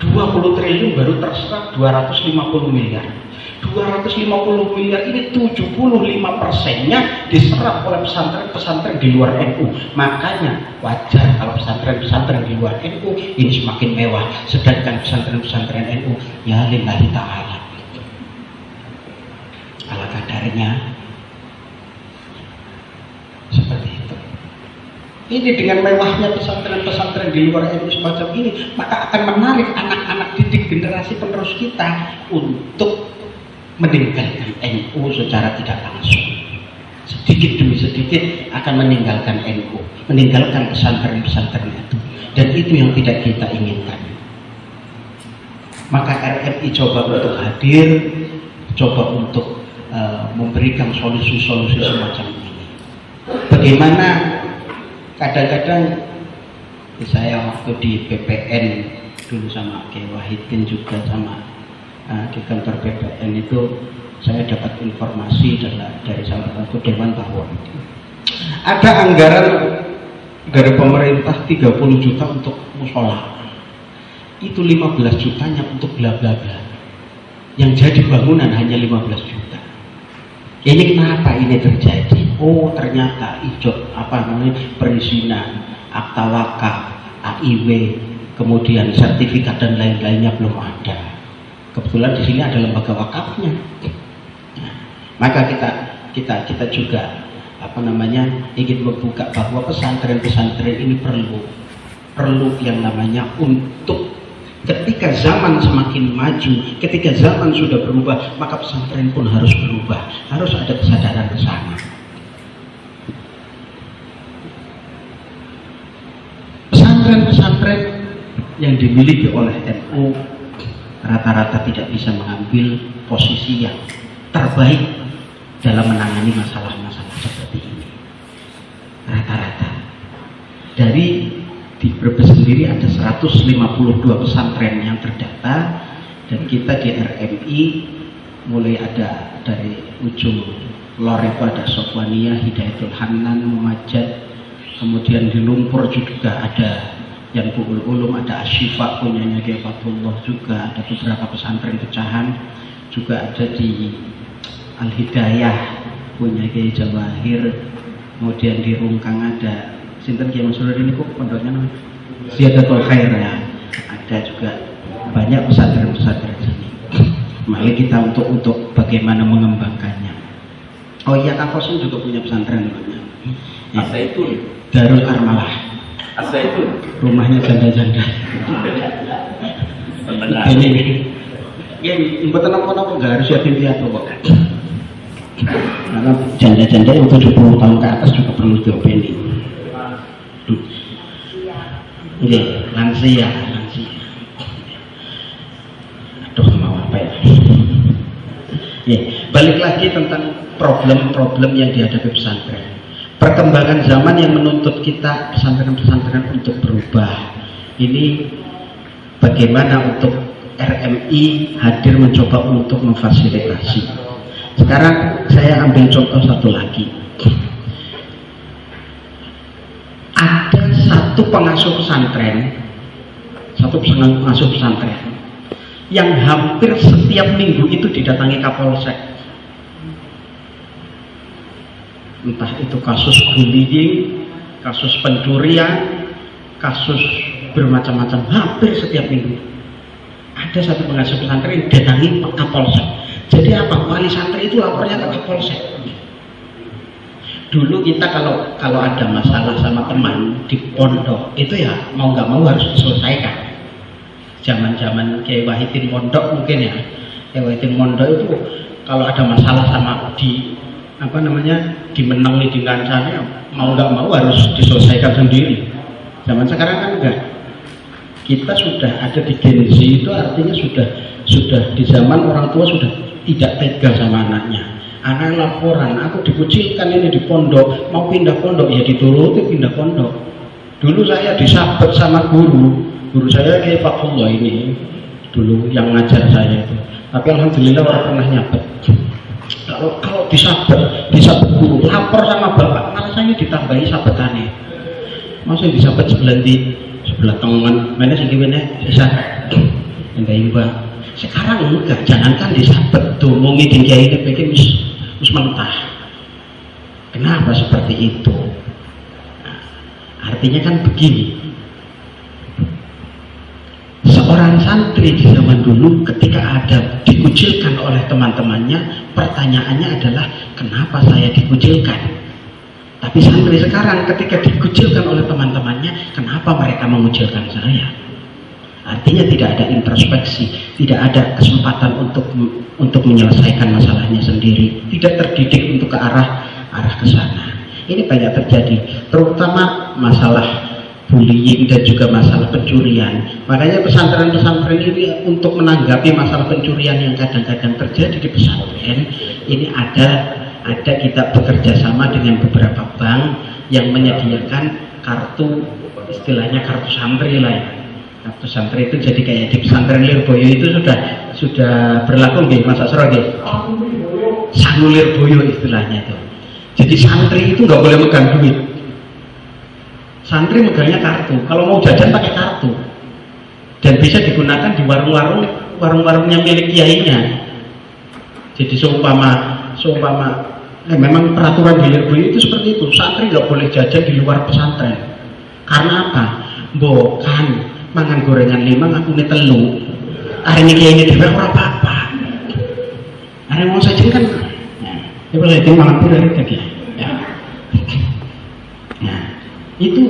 20 triliun baru terserap 250 miliar. 250 miliar ini 75%-nya diserap oleh pesantren-pesantren di luar NU. Makanya wajar kalau pesantren-pesantren di luar NU ini semakin mewah, sedangkan pesantren-pesantren NU ya lillahi ta'ala ala kadarnya. Seperti itu. Ini dengan mewahnya pesantren-pesantren di luar NU semacam ini, maka akan menarik anak-anak didik generasi penerus kita untuk meninggalkan NU secara tidak langsung. Sedikit demi sedikit akan meninggalkan NU, meninggalkan pesantren-pesantren itu. Dan itu yang tidak kita inginkan. Maka RMI coba untuk hadir, coba untuk memberikan solusi-solusi semacam ini. Bagaimana kadang-kadang saya waktu di BPN dulu sama Kiai Wahidin juga sama di kantor BPN itu saya dapat informasi dari salah satu dewan bahwa ada anggaran dari pemerintah 30 juta untuk musola, itu 15 jutanya untuk bla bla bla. yang jadi bangunan hanya 15 juta. Ini kenapa ini terjadi? Oh ternyata perizinan, akta wakaf, AIW, kemudian sertifikat dan lain-lainnya belum ada. Kebetulan di sini ada lembaga wakafnya. Nah, maka kita juga ingin membuka bahwa pesantren-pesantren ini perlu yang namanya untuk ketika zaman semakin maju, ketika zaman sudah berubah, maka pesantren pun harus berubah, harus ada kesadaran ke sana. Pesantren-pesantren yang dimiliki oleh NU rata-rata tidak bisa mengambil posisi yang terbaik dalam menangani masalah-masalah seperti ini. Rata-rata di Brebes sendiri ada 152 pesantren yang terdata, dan kita di RMI mulai ada dari ujung lor itu ada Sofwania, Hidayatul Hanan, Muajjad, kemudian di Lumpur juga ada yang Buul Ulum, ada Asyifa punyanya Kiai Fatullah juga, ada beberapa pesantren pecahan juga ada di Al Hidayah punya Kiai Jawahir, kemudian di Rungkang ada Sinten Kiai Mansur ini kok pondoknya namanya Ziyadatul Khair ya. Ada juga banyak pesantren-pesantren sini. Mari kita untuk bagaimana mengembangkannya. Oh iya, Kak Kosim juga punya pesantren namanya. Asaitun. Darul Armalah. Asaitun. Rumahnya janda-janda. Ini mboten napa-napa enggak harus yatim piatu kok. Karena janda-janda yang 70 tahun ke atas juga perlu diopeni. Lansia. Aduh, mau apa ya? Balik lagi tentang problem-problem yang dihadapi pesantren. Perkembangan zaman yang menuntut kita pesantren-pesantren untuk berubah. Ini bagaimana untuk RMI hadir mencoba untuk memfasilitasi. Sekarang saya ambil contoh satu lagi. Ada satu pengasuh pesantren yang hampir setiap minggu itu didatangi Kapolsek. Entah itu kasus bullying, kasus pencurian, kasus bermacam-macam, hampir setiap minggu. Ada satu pengasuh pesantren yang didatangi Kapolsek. Jadi apa? Wali santri itu lapornya ke Kapolsek. Dulu kita kalau ada masalah sama teman di pondok itu ya mau nggak mau harus diselesaikan. Zaman-zaman Kiai Wahidin Mondok mungkin ya, Kiai Wahidin Mondok itu kalau ada masalah sama di dimenangi di kancane mau nggak mau harus diselesaikan sendiri. Zaman sekarang kan enggak. Kita sudah ada di Gen Z, itu artinya sudah di zaman orang tua sudah tidak tega sama anaknya. Anak laporan, aku dikucilkan ini di pondok, mau pindah pondok ya dituruti pindah pondok. Dulu saya disabet sama guru saya Kiai Fatullah ini dulu yang ngajar saya itu. Tapi alhamdulillah orang pernah nyabet. Kalau disabet guru, lapor sama bapak, malah saya ditambahi sabetannya. Masa disabet sebelah tangan, mana sih gimana? Bisa enggak imbang. Sekarang enggak, jangankan disabet tuh, mau ngidin kiai ini pikir terus mentah. Kenapa seperti itu? Nah, artinya kan begini. Seorang santri di zaman dulu ketika ada dikucilkan oleh teman-temannya, pertanyaannya adalah kenapa saya dikucilkan? Tapi santri sekarang ketika dikucilkan oleh teman-temannya, kenapa mereka mengucilkan saya? Artinya tidak ada introspeksi, tidak ada kesempatan untuk menyelesaikan masalahnya sendiri, tidak terdidik untuk ke arah ke sana. Ini banyak terjadi, terutama masalah bullying dan juga masalah pencurian. Makanya pesantren-pesantren ini untuk menanggapi masalah pencurian yang kadang-kadang terjadi di pesantren, ini ada kita bekerja sama dengan beberapa bank yang menyediakan kartu, istilahnya kartu santri lah ya. Kartu santri itu jadi kayak di pesantren Lirboyo itu sudah berlaku nggih Mas Asro nggih. Sangu Lirboyo istilahnya itu. Jadi santri itu nggak boleh megang duit. Santri megangnya kartu. Kalau mau jajan pakai kartu. Dan bisa digunakan di warung-warung warung-warungnya milik kiainya. Jadi memang peraturan di Lirboyo itu seperti itu, santri nggak boleh jajan di luar pesantren. Karena apa? Bukan mangan gorengan 5 aku ini telu. Hari ini kiai ini dewe ora apa-apa. Hari mau saja kan, ya boleh itu mangan pura lagi. Ya. Nah, itu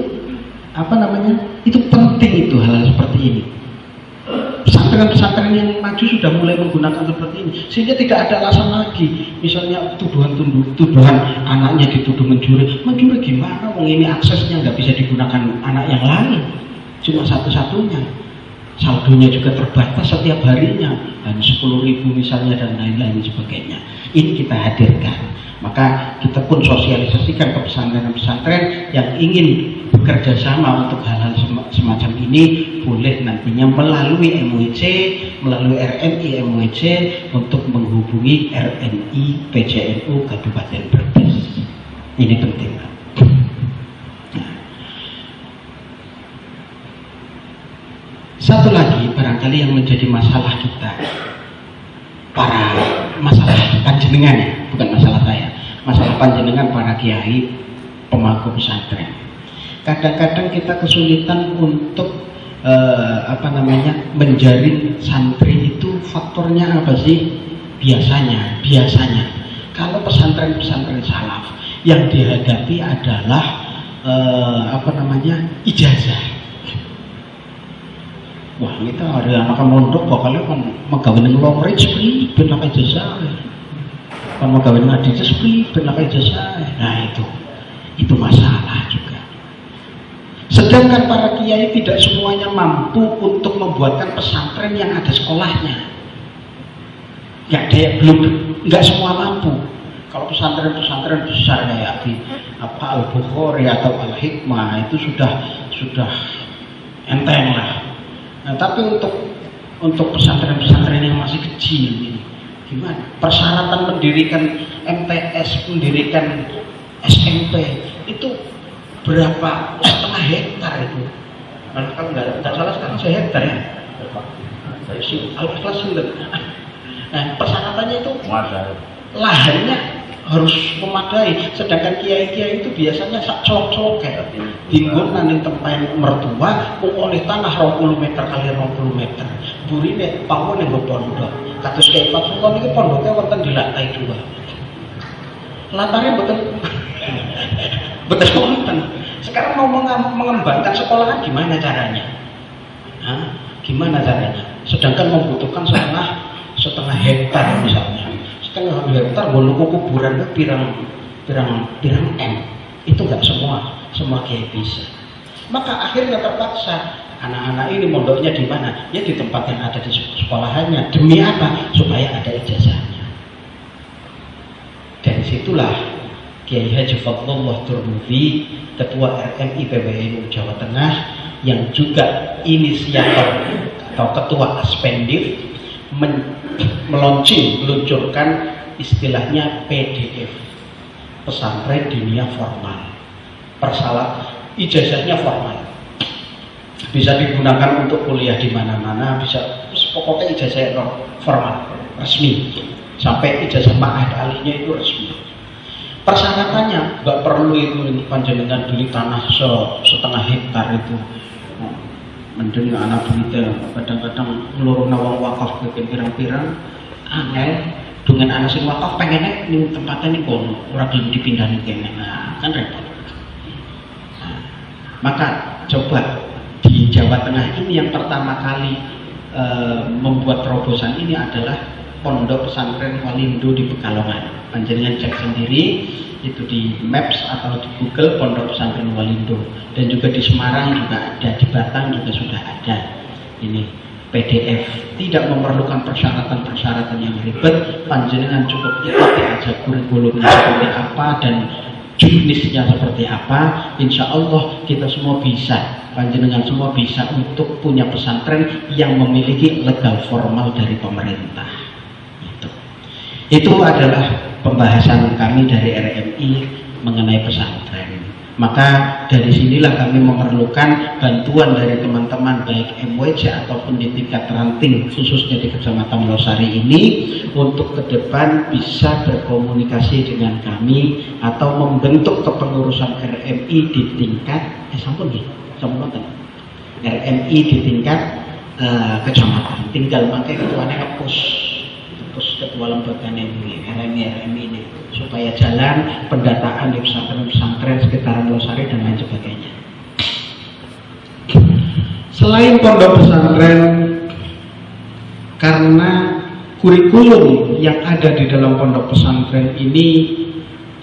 apa namanya? Itu penting itu hal seperti ini. Pesantren-pesantren yang maju sudah mulai menggunakan seperti ini, sehingga tidak ada alasan lagi. Misalnya tuduhan anaknya dituduh mencuri gimana? Wong ini aksesnya nggak bisa digunakan anak yang lain, cuma satu-satunya. Saldonya juga terbatas setiap harinya, hanya 10.000 misalnya dan lain-lain sebagainya. Ini kita hadirkan. Maka kita pun sosialisasikan ke pesantren-pesantren yang ingin bekerja sama untuk hal-hal semacam ini, boleh nantinya melalui MWC, melalui RMI MWC untuk menghubungi RMI PCNU Kabupaten Brebes. Ini penting. Nah. Satu lagi barangkali yang menjadi masalah kita, masalah panjenengan ya, bukan masalah saya, masalah panjenengan para kiai pemangku pesantren. Kadang-kadang kita kesulitan untuk menjaring santri itu, faktornya apa sih? Biasanya kalau pesantren-pesantren salaf yang dihadapi adalah ijazah. Wah, kita ada anak mondok bakal kan megawe ning longre sprih ben lak ijazah. Kan megawe ngaji sprih ben lak ijazah. Nah, itu masalah juga. Sedangkan para kiai tidak semuanya mampu untuk membuatkan pesantren yang ada sekolahnya. Nggak semua mampu. Kalau pesantren-pesantren besar kayak Al-Bukhari atau Al-Hikmah itu sudah enteng lah. Nah, tapi untuk pesantren-pesantren yang masih kecil ini, gimana? Persyaratan mendirikan MTS, mendirikan SMP itu berapa? 1,5 hektar itu. Kalau nggak salah sekarang 1 hektar ya. Al-Ikhlas itu. Nah, persyaratannya itu lahannya harus memadai, sedangkan kiai-kiai itu biasanya sak colok-colok kayak tinggal nanti tempat mertua oleh tanah 20 meter kali 20 meter burine pawon yang pondok kados kayak Pak itu pondoknya wonten di lantai 2 latarnya betul wonten. Sekarang mau mengembangkan sekolahan gimana caranya? Gimana caranya? Sedangkan membutuhkan setengah hektar misalnya. Setengah hektar boleh kuburan itu pirang M. Itu nggak semua kiai bisa. Maka akhirnya terpaksa anak-anak ini mondoknya di mana? Ya di tempat yang ada di sekolahannya. Demi apa? Supaya ada ijazahnya. Dari situlah Kiai Haji Fadlullah Turmuzi, Ketua RMI PBNU Jawa Tengah, yang juga inisiator atau Ketua Aspendiv, meluncurkan istilahnya PDF, pesantren dinia formal. Ijazahnya formal, bisa digunakan untuk kuliah di mana-mana, bisa pokoknya ijazah formal, resmi, sampai ijazah ma'had aliynya itu resmi. Persyaratannya nggak perlu itu panjenengan beli tanah setengah hektar itu. Mending anak berita kadang-kadang ngeluruh nawang wakaf bikin pirang-pirang angel dengan anak sing wakaf pengennya ini tempatnya ini kono orang belum dipindahin kene, nah kan repot. Nah, maka coba di Jawa Tengah ini yang pertama kali membuat terobosan ini adalah Pondok Pesantren Walindo di Pekalongan. Panjenengan cek sendiri itu di Maps atau di Google Pondok Pesantren Walindo, dan juga di Semarang juga ada, di Batang juga sudah ada. Ini PDF, tidak memerlukan persyaratan yang ribet. Panjenengan cukup ikuti aja kurikulumnya seperti apa dan jenisnya seperti apa. Insya Allah kita semua bisa, panjenengan semua bisa untuk punya pesantren yang memiliki legal formal dari pemerintah. Itu adalah pembahasan kami dari RMI mengenai pesantren. Maka dari sinilah kami memerlukan bantuan dari teman-teman baik MWC ataupun di tingkat ranting khususnya di Kecamatan Losari ini untuk ke depan bisa berkomunikasi dengan kami atau membentuk kepengurusan RMI di tingkat RMI di tingkat kecamatan. Tinggal pakai ketuanya ngepus ketua lembaga ini RMI ini supaya jalan pendataan di pesantren sekitaran Losari dan lain sebagainya. Selain pondok pesantren, karena kurikulum yang ada di dalam pondok pesantren ini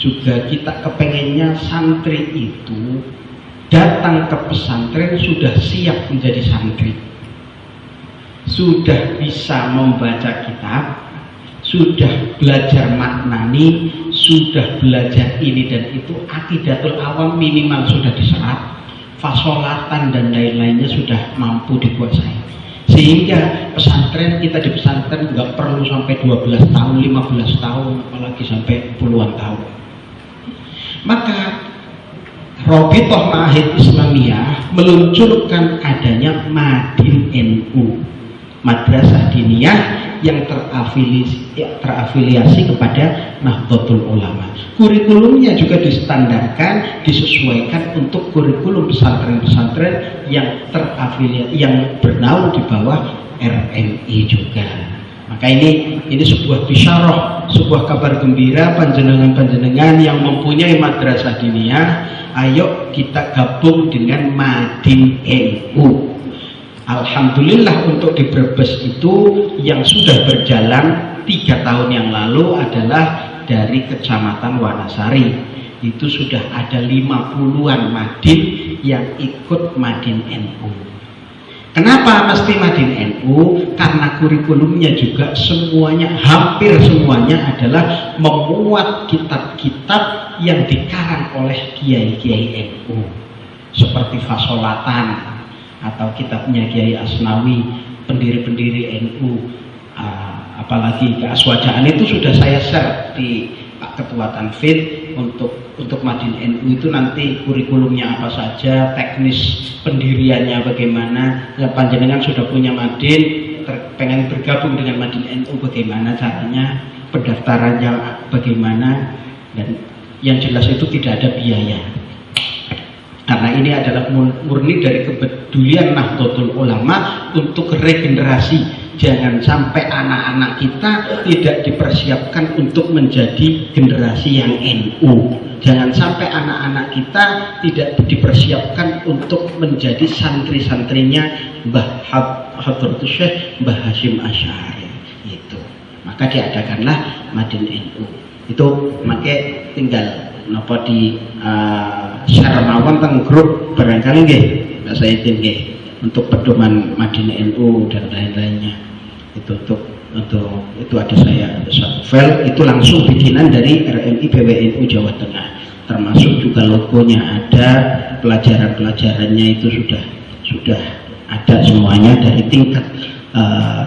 juga kita kepengennya santri itu datang ke pesantren sudah siap menjadi santri, sudah bisa membaca kitab, sudah belajar maknani, sudah belajar ini dan itu, akidatul awam minimal sudah diserap, fasolatan dan lain-lainnya sudah mampu dikuasai. Sehingga pesantren kita di pesantren nggak perlu sampai 12 tahun, 15 tahun, apalagi sampai puluhan tahun. Maka Rabithah Ma'ahid Islamiyah meluncurkan adanya Madin NU, Madrasah Diniyah yang terafiliasi kepada Nahdlatul Ulama. Kurikulumnya juga distandarkan, disesuaikan untuk kurikulum pesantren-pesantren yang terafiliasi, yang bernaung di bawah RMI juga. Maka ini sebuah bisyarah, sebuah kabar gembira panjenengan-panjenengan yang mempunyai madrasah diniyah, ayo kita gabung dengan Madin NU. Alhamdulillah untuk di Brebes itu yang sudah berjalan 3 tahun yang lalu adalah dari Kecamatan Wanasari. Itu sudah ada 50-an Madin yang ikut Madin NU. Kenapa mesti Madin NU? Karena kurikulumnya juga semuanya, hampir semuanya adalah memuat kitab-kitab yang dikarang oleh kiai-kiai NU. Seperti Fasolatan, atau kitabnya Kiai Asnawi, pendiri-pendiri NU, apalagi keaswajaan itu sudah saya share di Pak Ketua Tanfid untuk Madin NU itu nanti kurikulumnya apa saja, teknis pendiriannya bagaimana. Ya, panjenengan sudah punya Madin, pengen bergabung dengan Madin NU bagaimana caranya, pendaftarannya bagaimana, dan yang jelas itu tidak ada biaya. Karena ini adalah murni dari kepedulian Nahdlatul Ulama untuk regenerasi. Jangan sampai anak-anak kita tidak dipersiapkan untuk menjadi generasi yang NU. Jangan sampai anak-anak kita tidak dipersiapkan untuk menjadi santri-santrinya Mbah Hadratus Syekh Mbah Hasyim Asy'ari. Itu. Maka diadakanlah Madin NU. Itu makanya tinggal napa di share mawon teng grup barangkali nggih Mbak Saidin nggih untuk pedoman Madin NU dan lain-lainnya. Itu itu ada saya ada satu file itu langsung bikinan dari RMI PWNU Jawa Tengah, termasuk juga logonya ada, pelajaran-pelajarannya itu sudah ada semuanya dari tingkat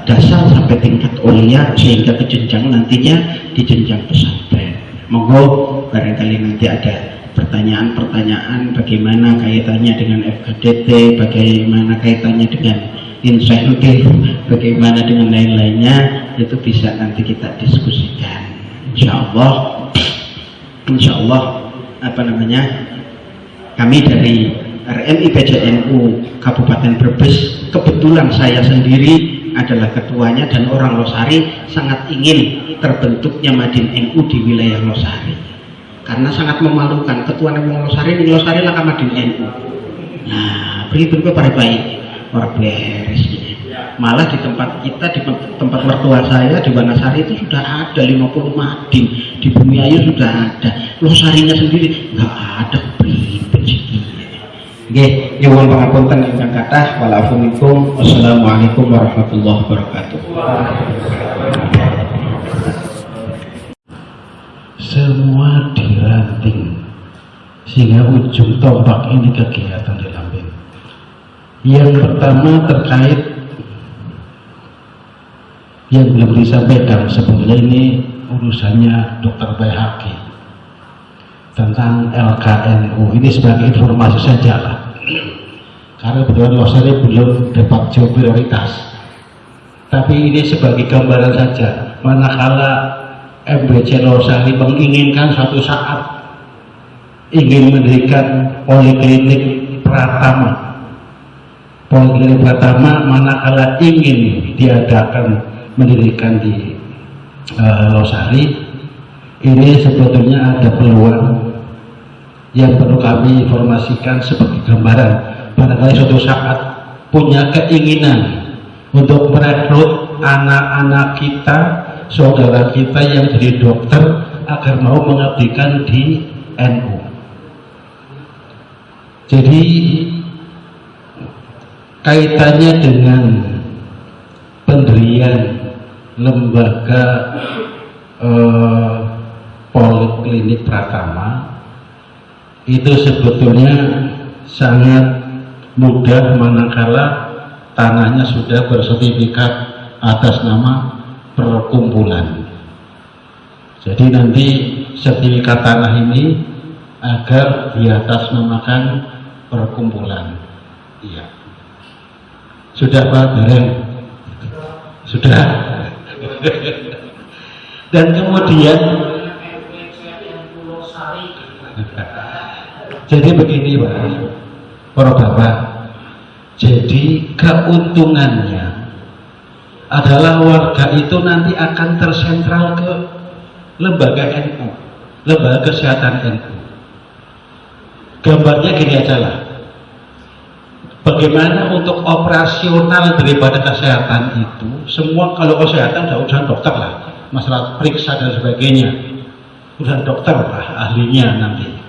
dasar sampai tingkat ulia sehingga ke jenjang nantinya di jenjang pesantren. Monggo barangkali nanti ada pertanyaan-pertanyaan bagaimana kaitannya dengan FKDT, bagaimana kaitannya dengan insentif, bagaimana dengan lain-lainnya, itu bisa nanti kita diskusikan. Insya Allah kami dari RMI PJNU Kabupaten Brebes, kebetulan saya sendiri adalah ketuanya dan orang Losari sangat ingin terbentuknya Madin NU di wilayah Losari, karena sangat memalukan ketua orang Losari di Losari lah Madin NU. Nah, beri-beri pada baik orang beres ini. Malah di tempat kita, di tempat mertua saya di Wanasari itu sudah ada 50 Madin, di Bumiayu sudah ada, Losarinya sendiri nggak ada. Nggih, nyuwun pangapunten ingkang kathah. Wa'alaikumsalam. Wassalamualaikum warahmatullahi wabarakatuh. Semua diranting sehingga ujung tombak ini kegiatan di Lampung. Yang pertama terkait yang belum disampaikan, sebenarnya ini urusannya Dr. Baihaqi. tentang LKNU ini sebagai informasi saja lah, karena kebetulan Losari belum dapat jauh prioritas, tapi ini sebagai gambaran saja. Manakala MBC Losari menginginkan suatu saat ingin mendirikan poliklinik Pratama, manakala ingin diadakan mendirikan di Losari, ini sebetulnya ada peluang yang perlu kami informasikan sebagai gambaran. Barangkali suatu saat punya keinginan untuk merekrut anak-anak kita, saudara kita yang jadi dokter agar mau mengabdikan di NU. Jadi kaitannya dengan pendirian lembaga Poliklinik Pratama itu sebetulnya sangat mudah manakala tanahnya sudah bersertifikat atas nama perkumpulan. Jadi nanti sertifikat tanah ini agar diatasnamakan perkumpulan. Iya. Sudah Pak Bareng? Sudah. Dan kemudian jadi begini Pak, para bapak, jadi keuntungannya adalah warga itu nanti akan tersentral ke lembaga NU, lembaga kesehatan NU. Gambarnya gini aja lah, bagaimana untuk operasional daripada kesehatan itu, semua kalau kesehatan sudah urusan dokter lah, masalah periksa dan sebagainya urusan dokter lah, ahlinya nanti.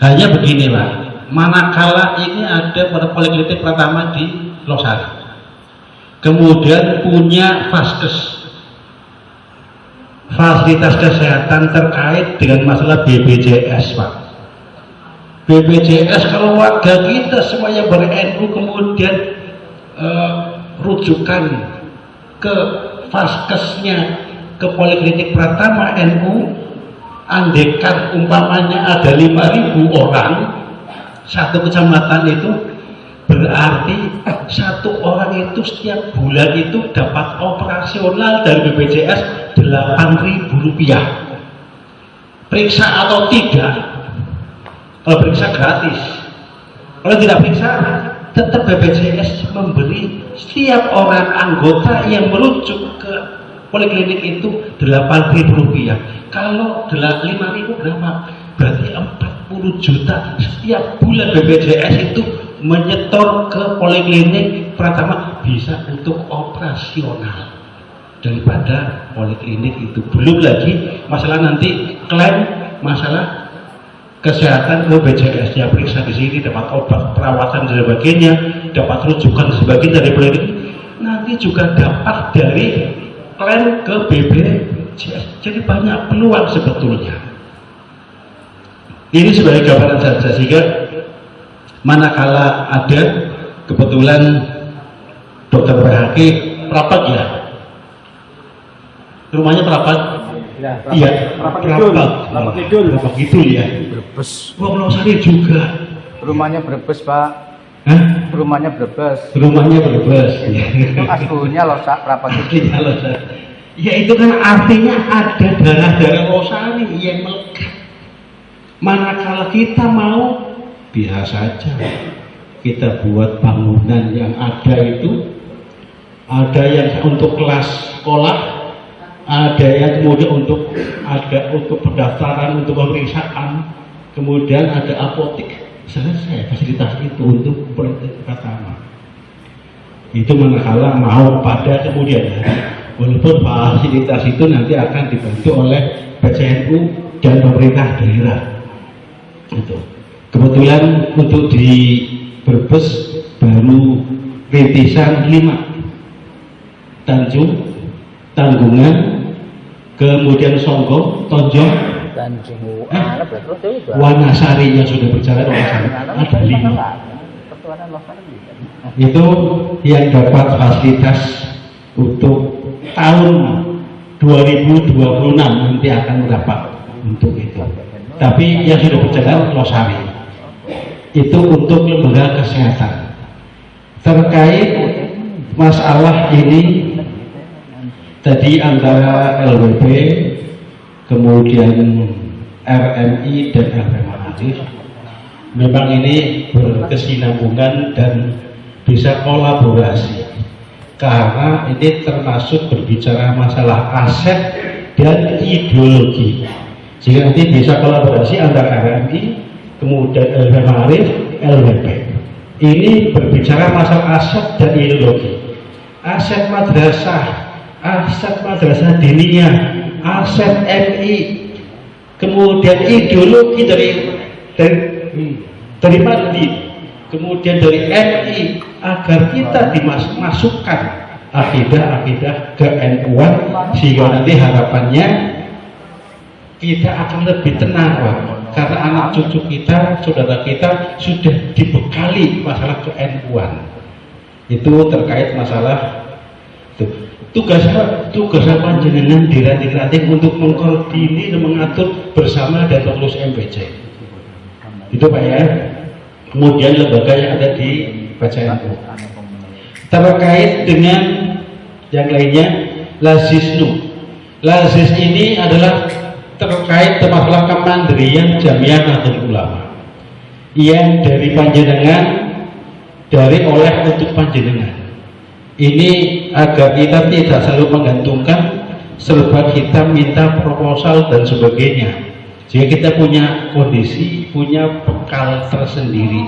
Hanya begini Pak, manakala ini ada pada poliklinik pertama di Losari, kemudian punya Vaskes, fasilitas kesehatan terkait dengan masalah BPJS Pak. BPJS kalau warga kita semuanya ber-NU kemudian rujukan ke Vaskesnya, ke poliklinik Pratama NU, andekan umpamanya ada 5.000 orang satu kecamatan, itu berarti satu orang itu setiap bulan itu dapat operasional dari BPJS 8.000 rupiah. Periksa atau tidak? Kalau periksa gratis, kalau tidak periksa tetap BPJS memberi setiap orang anggota yang merujuk ke poliklinik itu 8.000 rupiah. Kalau 5.000 berapa? Berarti 40 juta setiap bulan BPJS itu menyetor ke poliklinik Pratama, bisa untuk operasional daripada poliklinik itu. Belum lagi masalah nanti klaim masalah kesehatan ke BPJS-nya, periksa di sini dapat obat, perawatan dan sebagainya, dapat rujukan dan sebagainya dari poliklinik, nanti juga dapat dari klaim ke BPJS. Jadi banyak peluang sebetulnya. Ini sebagai gambaran saja, sehingga manakala ada kebetulan Dokter PHK Prapat ya, rumahnya Prapat, iya Prapat Kidul ya, Brebes. Wong Losari juga, Rumahnya Brebes Pak. hah? Rumahnya Brebes. Rumahnya Brebes. Itu aslinya Losak Prapat Kidul. Ya itu kan artinya ada darah-darah Losari yang melekat. Manakala kita mau, biasa saja kita buat bangunan yang ada itu, ada yang untuk kelas sekolah, ada yang kemudian untuk pendaftaran, untuk pemeriksaan, kemudian ada apotek, selesai fasilitas itu untuk poliklinik pertama. Itu manakala mau pada kemudian hari, walaupun fasilitas itu nanti akan dibantu oleh PCNU dan pemerintah daerah. Itu kebetulan untuk di Brebes baru rintisan 5, Tanjung, Tanggungan, kemudian Songgong, Tonjong, Wanasari yang sudah berjalan, ada 5. Itu yang dapat fasilitas untuk tahun 2026 nanti akan mendapat untuk itu. tapi yang sudah berjalan losari. Itu untuk lembaga kesehatan. Terkait masalah ini tadi antara LWP, kemudian RMI dan LPM Arif, memang ini berkesinambungan dan bisa kolaborasi, karena ini termasuk berbicara masalah aset dan ideologi. Jika nanti bisa kolaborasi antara RMI, kemudian LPM Arif, LWP, ini berbicara masalah aset dan ideologi. Aset madrasah diniyah, aset MI, kemudian ideologi dari Madrid, kemudian dari MI, agar kita dimasukkan akidah-akidah ke NU-an, sehingga nanti harapannya kita akan lebih tenang, Pak. Karena anak cucu kita, saudara kita sudah dibekali masalah ke NU-an. Itu terkait masalah tugas panjenengan di ranting-ranting untuk mengkoordinir dan mengatur bersama dan pengurus MPC. Itu Pak ya. Kemudian lembaga yang ada di PCNU. Terkait dengan yang lainnya, Lazisnu. Lazis ini adalah terkait masalah kemandirian Jamiah Nahdlatul Ulama yang dari panjenengan, dari oleh untuk panjenengan. Ini agar kita tidak selalu menggantungkan serba kita minta proposal dan sebagainya. Jika kita punya kondisi, punya bekal tersendiri.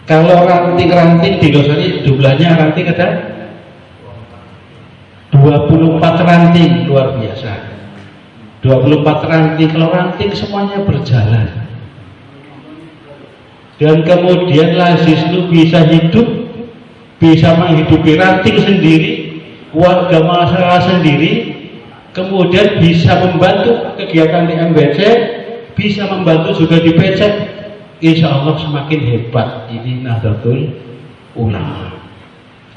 Kalau ranting-ranting di Losari jumlahnya ranting ada 24 ranting, luar biasa. 24 ranting, kalau ranting semuanya berjalan. Dan kemudian Lazisnu bisa hidup, bisa menghidupi ranting sendiri, warga masyarakat sendiri, kemudian bisa membantu kegiatan di MBC, bisa membantu juga di PC. Insya Allah semakin hebat ini Nahdlatul Ulama.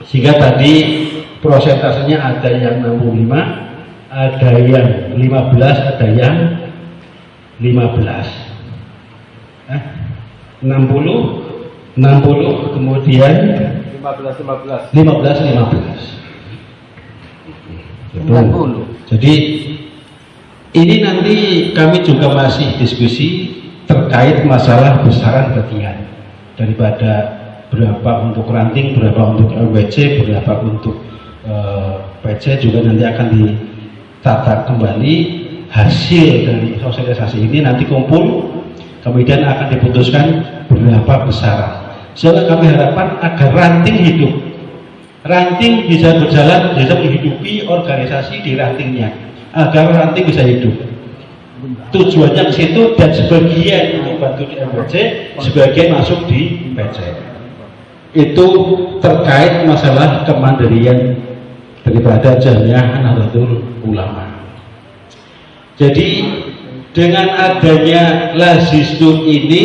Sehingga tadi prosentasenya ada yang 65, ada yang 15, ada yang 15. 60, kemudian 15. Jadi ini nanti kami juga masih diskusi terkait masalah besaran bagian daripada berapa untuk ranting, berapa untuk LWC, berapa untuk PC, juga nanti akan ditata kembali hasil dari sosialisasi ini, nanti kumpul, kemudian akan diputuskan berapa besaran. Sehingga kami harapkan agar ranting hidup, ranting bisa berjalan, bisa menghidupi organisasi di rantingnya, agar ranting bisa hidup. Tujuannya ke situ, dan sebagian untuk bantu di MBC, sebagian masuk di PC. Itu terkait masalah kemandirian daripada Jamiah Nahdlatul Ulama. Jadi dengan adanya Lazisnu ini,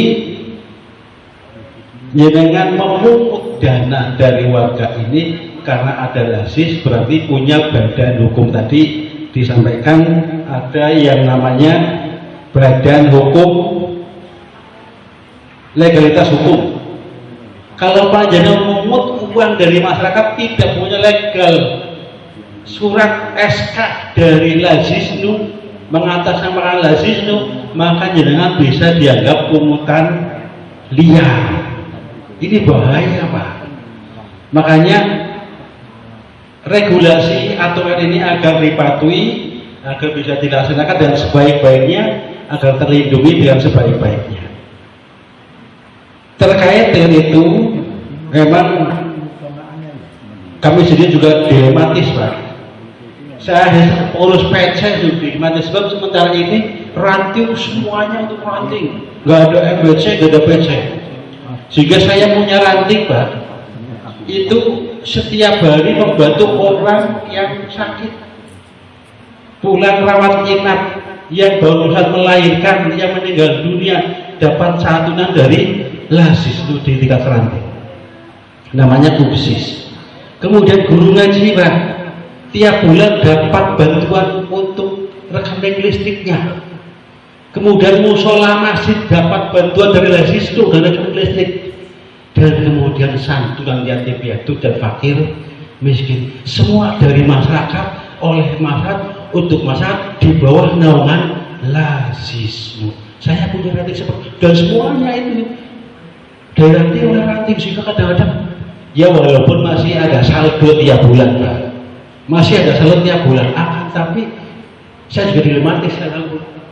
dengan memungut dana dari warga ini, karena ada Lazis berarti punya badan hukum. Tadi disampaikan ada yang namanya badan hukum, legalitas hukum. Kalau panjenengan memungut uang dari masyarakat tidak punya legal surat SK dari Lazisnu mengatasnamakan Lazisnu, maka jenengan bisa dianggap pungutan liar. Ini bahaya, Pak. Makanya regulasi aturan ini agar dipatuhi, agar bisa dilaksanakan dan sebaik-baiknya, agar terlindungi dengan sebaik-baiknya. Terkait dengan itu, memang kami sendiri juga dilematis, Pak. Saya urus PC juga dilematis, sebab sementara ini ranting semuanya untuk ranting, nggak ada MBC, nggak ada PC. Sehingga saya punya ranting, Pak, itu setiap hari membantu orang yang sakit, pulang rawat inap, yang barusan melahirkan, yang meninggal dunia, dapat santunan dari Lazisnu di tingkat ranting, namanya KUBSIS. Kemudian guru ngaji, Pak, tiap bulan dapat bantuan untuk rekening listriknya. kemudian musola masjid dapat bantuan dari resisto dan listrik, dan kemudian santunan yatim piatu dan fakir miskin, semua dari masyarakat, oleh masyarakat, untuk masyarakat, di bawah naungan Lazismu. Saya punya ranting seperti, dan semuanya itu dari ranting oleh ranting, sehingga kadang-kadang ya walaupun masih ada saldo tiap bulan Pak, masih ada saldo tiap bulan, tapi saya juga dilematis.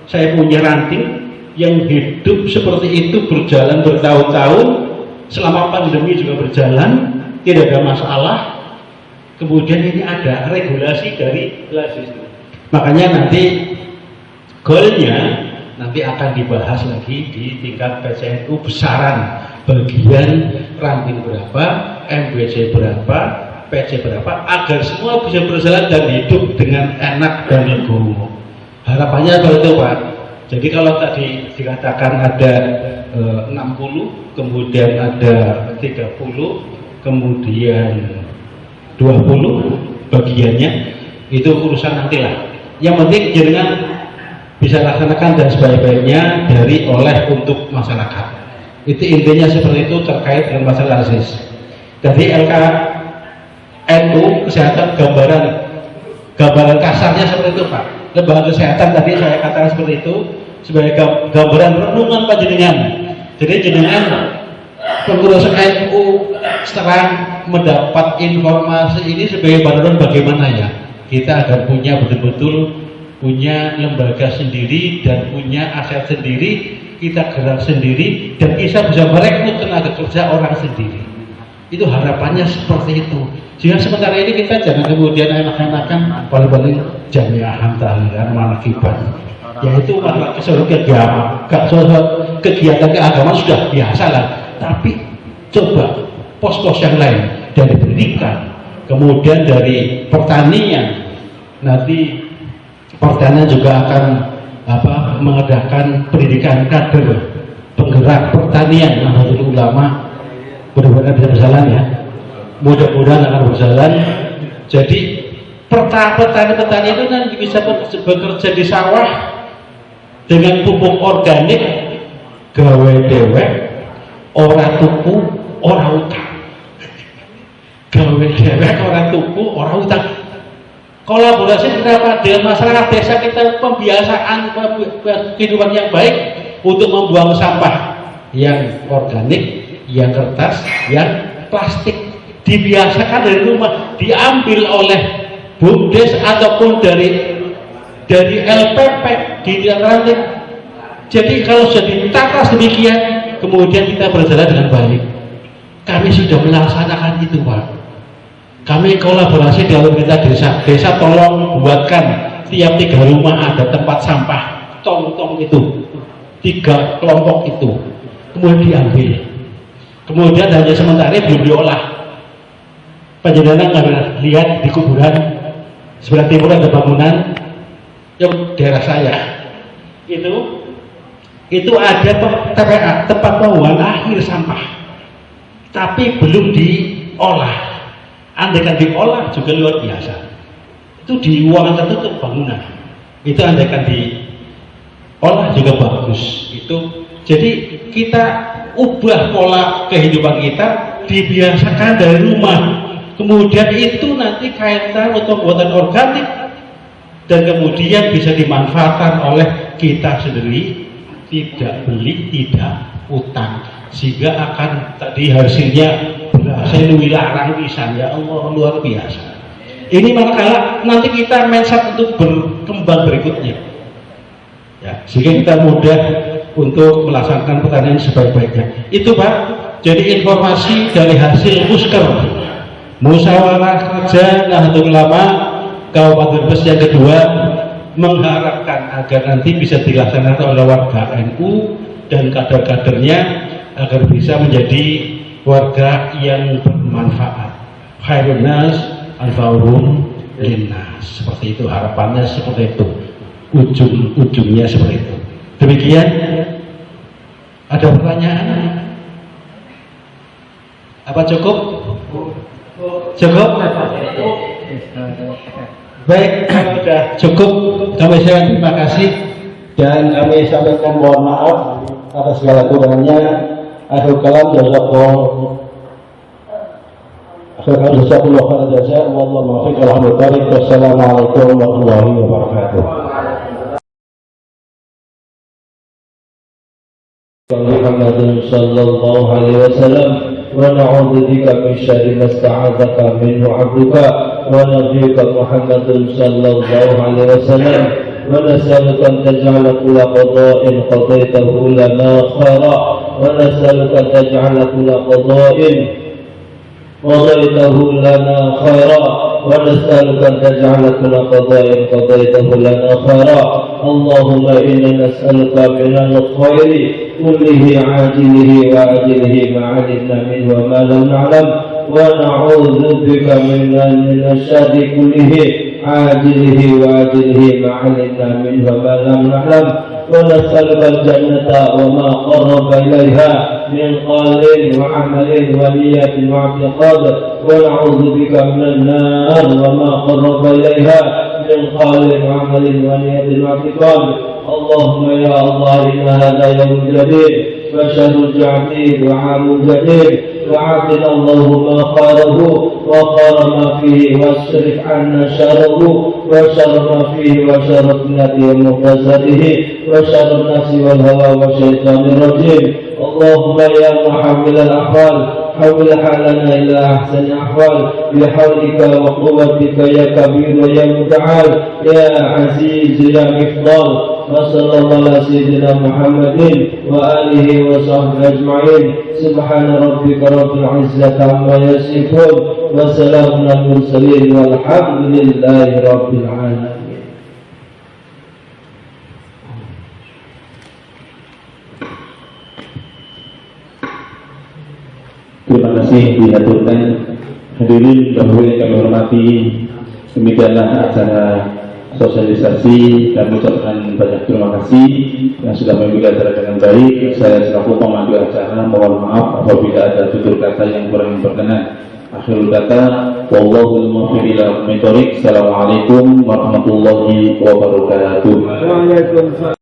Saya punya ranting yang hidup seperti itu, berjalan bertahun-tahun, selama pandemi juga berjalan, tidak ada masalah. Kemudian ini ada regulasi dari Lazismu. Makanya nanti goalnya nanti akan dibahas lagi di tingkat PCNU, besaran bagian ranting berapa, MBC berapa, PC berapa, agar semua bisa berjalan dan hidup dengan enak dan legowo. Harapannya seperti itu Pak. Jadi kalau tadi dikatakan ada 60, kemudian ada 30, kemudian 20 bagiannya, itu urusan nantilah. Yang penting jangan bisa laksanakan dan sebaik-baiknya dari oleh untuk masyarakat. Itu intinya seperti itu terkait dengan masalah Lazis. Jadi LKNU kesehatan gambaran kasarnya seperti itu Pak. Lembaga kesehatan tadi saya katakan seperti itu sebagai gambaran renungan panjenengan. Jadi jenengan pengurus NU setelah mendapat informasi ini sebagai barometer bagaimana ya kita agar punya betul-betul punya lembaga sendiri dan punya aset sendiri, kita gerak sendiri dan kita bisa merekrut tenaga kerja orang sendiri. Itu harapannya seperti itu. Jika sementara ini kita jangan kemudian enak-enakan paling-paling jamiah tahlilan manakiban, yaitu kegiatan keagamaan sudah biasa lah. Tapi coba pos-pos yang lain dari pendidikan, kemudian dari pertanian, nanti pertanian juga akan mengadakan pendidikan kader penggerak pertanian Nahdlatul Ulama, mudah-mudahan bisa berjalan ya, mudah-mudahan akan berjalan. Jadi petani-petani itu nanti bisa bekerja di sawah dengan pupuk organik, gawe dewek, ora tuku, ora utang. Gawe dewek, ora tuku, ora utang. Kolaborasi kita dengan masyarakat desa, kita pembiasaan kehidupan yang baik untuk membuang sampah yang organik, yang kertas, yang plastik, dibiasakan dari rumah, diambil oleh BUMDes ataupun dari LPP di ranting. Jadi kalau sudah ditata sedemikian, kemudian kita berjalan dengan baik. Kami sudah melaksanakan itu Pak. Kami kolaborasi dengan pemerintah desa tolong buatkan tiap 3 rumah ada tempat sampah, tong-tong itu, 3 kelompok itu, kemudian diambil, kemudian hanya sementara belum diolah. Panjenengan nggak lihat di kuburan sebelah timur ada bangunan yang daerah saya itu ada TPA, tempat pembuangan akhir sampah, tapi belum diolah. Andaikan diolah juga luar biasa. Itu di ruangan tertutup bangunan. Itu andaikan diolah juga bagus. Itu jadi kita ubah pola kehidupan kita, dibiasakan dari rumah. Kemudian itu nanti kaitan untuk buatan organik dan kemudian bisa dimanfaatkan oleh kita sendiri, tidak beli, tidak utang, sehingga akan tadi hasilnya saya larang pisan, ya Allah, luar biasa. Ini manakala nanti kita mindset untuk berkembang berikutnya ya, sehingga kita mudah untuk melaksanakan pertanian sebaik-baiknya. Itu Pak, jadi informasi dari hasil musker musyawarah kerja Nahdlatul Ulama Kabupaten Brebes yang kedua, mengharapkan agar nanti bisa dilaksanakan oleh warga NU dan kader-kadernya agar bisa menjadi warga yang bermanfaat. Khairun nas anfa'uhum linnas. Seperti itu harapannya, seperti itu. Ujung-ujungnya seperti itu. Demikian. Ada pertanyaan? Apa cukup? Cukup? Baik, kalau sudah cukup, kami saya terima kasih. Dan kami sampaikan mohon maaf atas segala kurangnya. Akhir kalam jazakallahu khairan. Wallahu muwaffiq. Wassalamualaikum warahmatullahi wabarakatuh. محمد صلى الله عليه وسلم ونعوذ بك من شر ما استعاذك منه عبدك ونبيك محمد صلى الله عليه وسلم ونسألك أن تجعل كل قضاء قضيته لنا خيرا ونسألك أن تجعل كل قضاء قضيته لنا خيرا ونسألك أن تجعل كل قضاء قضيته لنا خيرا اللهم إنا نسألك من الخير كله عاجله وآجله ما علمنا منه وما لم نعلم ونعوذ بك من الشر كله عاجله وآجله ما علمنا منه وما لم نعلم ونسألك الجنة وما قرب إليها من قول وعمل ونية واعتقاد ونعوذ بك من النار وما قرب إليها من قول وعمل ونية واعتقاد اللهم يا الله إن هذا يوم جديد وشهر جديد وعام جديد وعافنا اللهم خيره وخير ما فيه واصرف عنا شره وشر ما فيه وشر فتنته ومحدثاته وشر النفس والهوى والشيطان الرجيم اللهم يا محول الأحوال حول حالنا إلى أحسن أحوال بحولك وقوتك يا كبير ويا متعال يا عزيز يا مفضال وصلى الله على سيدنا محمد وآله وصحبه أجمعين سبحان ربك رب العزة عما يصفون وسلام على المرسلين والحمد لله رب العالمين. Terima kasih dihaturkan hadirin dahulu yang kami hormati. Demikianlah acara sosialisasi. Kami ucapkan banyak terima kasih yang sudah mengikuti acara dengan baik. Saya selaku pemandu acara mohon maaf apabila ada tutur kata yang kurang berkenan. Akhirul kata, wallahul muwaffiq ila aqwamit thoriq. Assalamualaikum warahmatullahi wabarakatuh.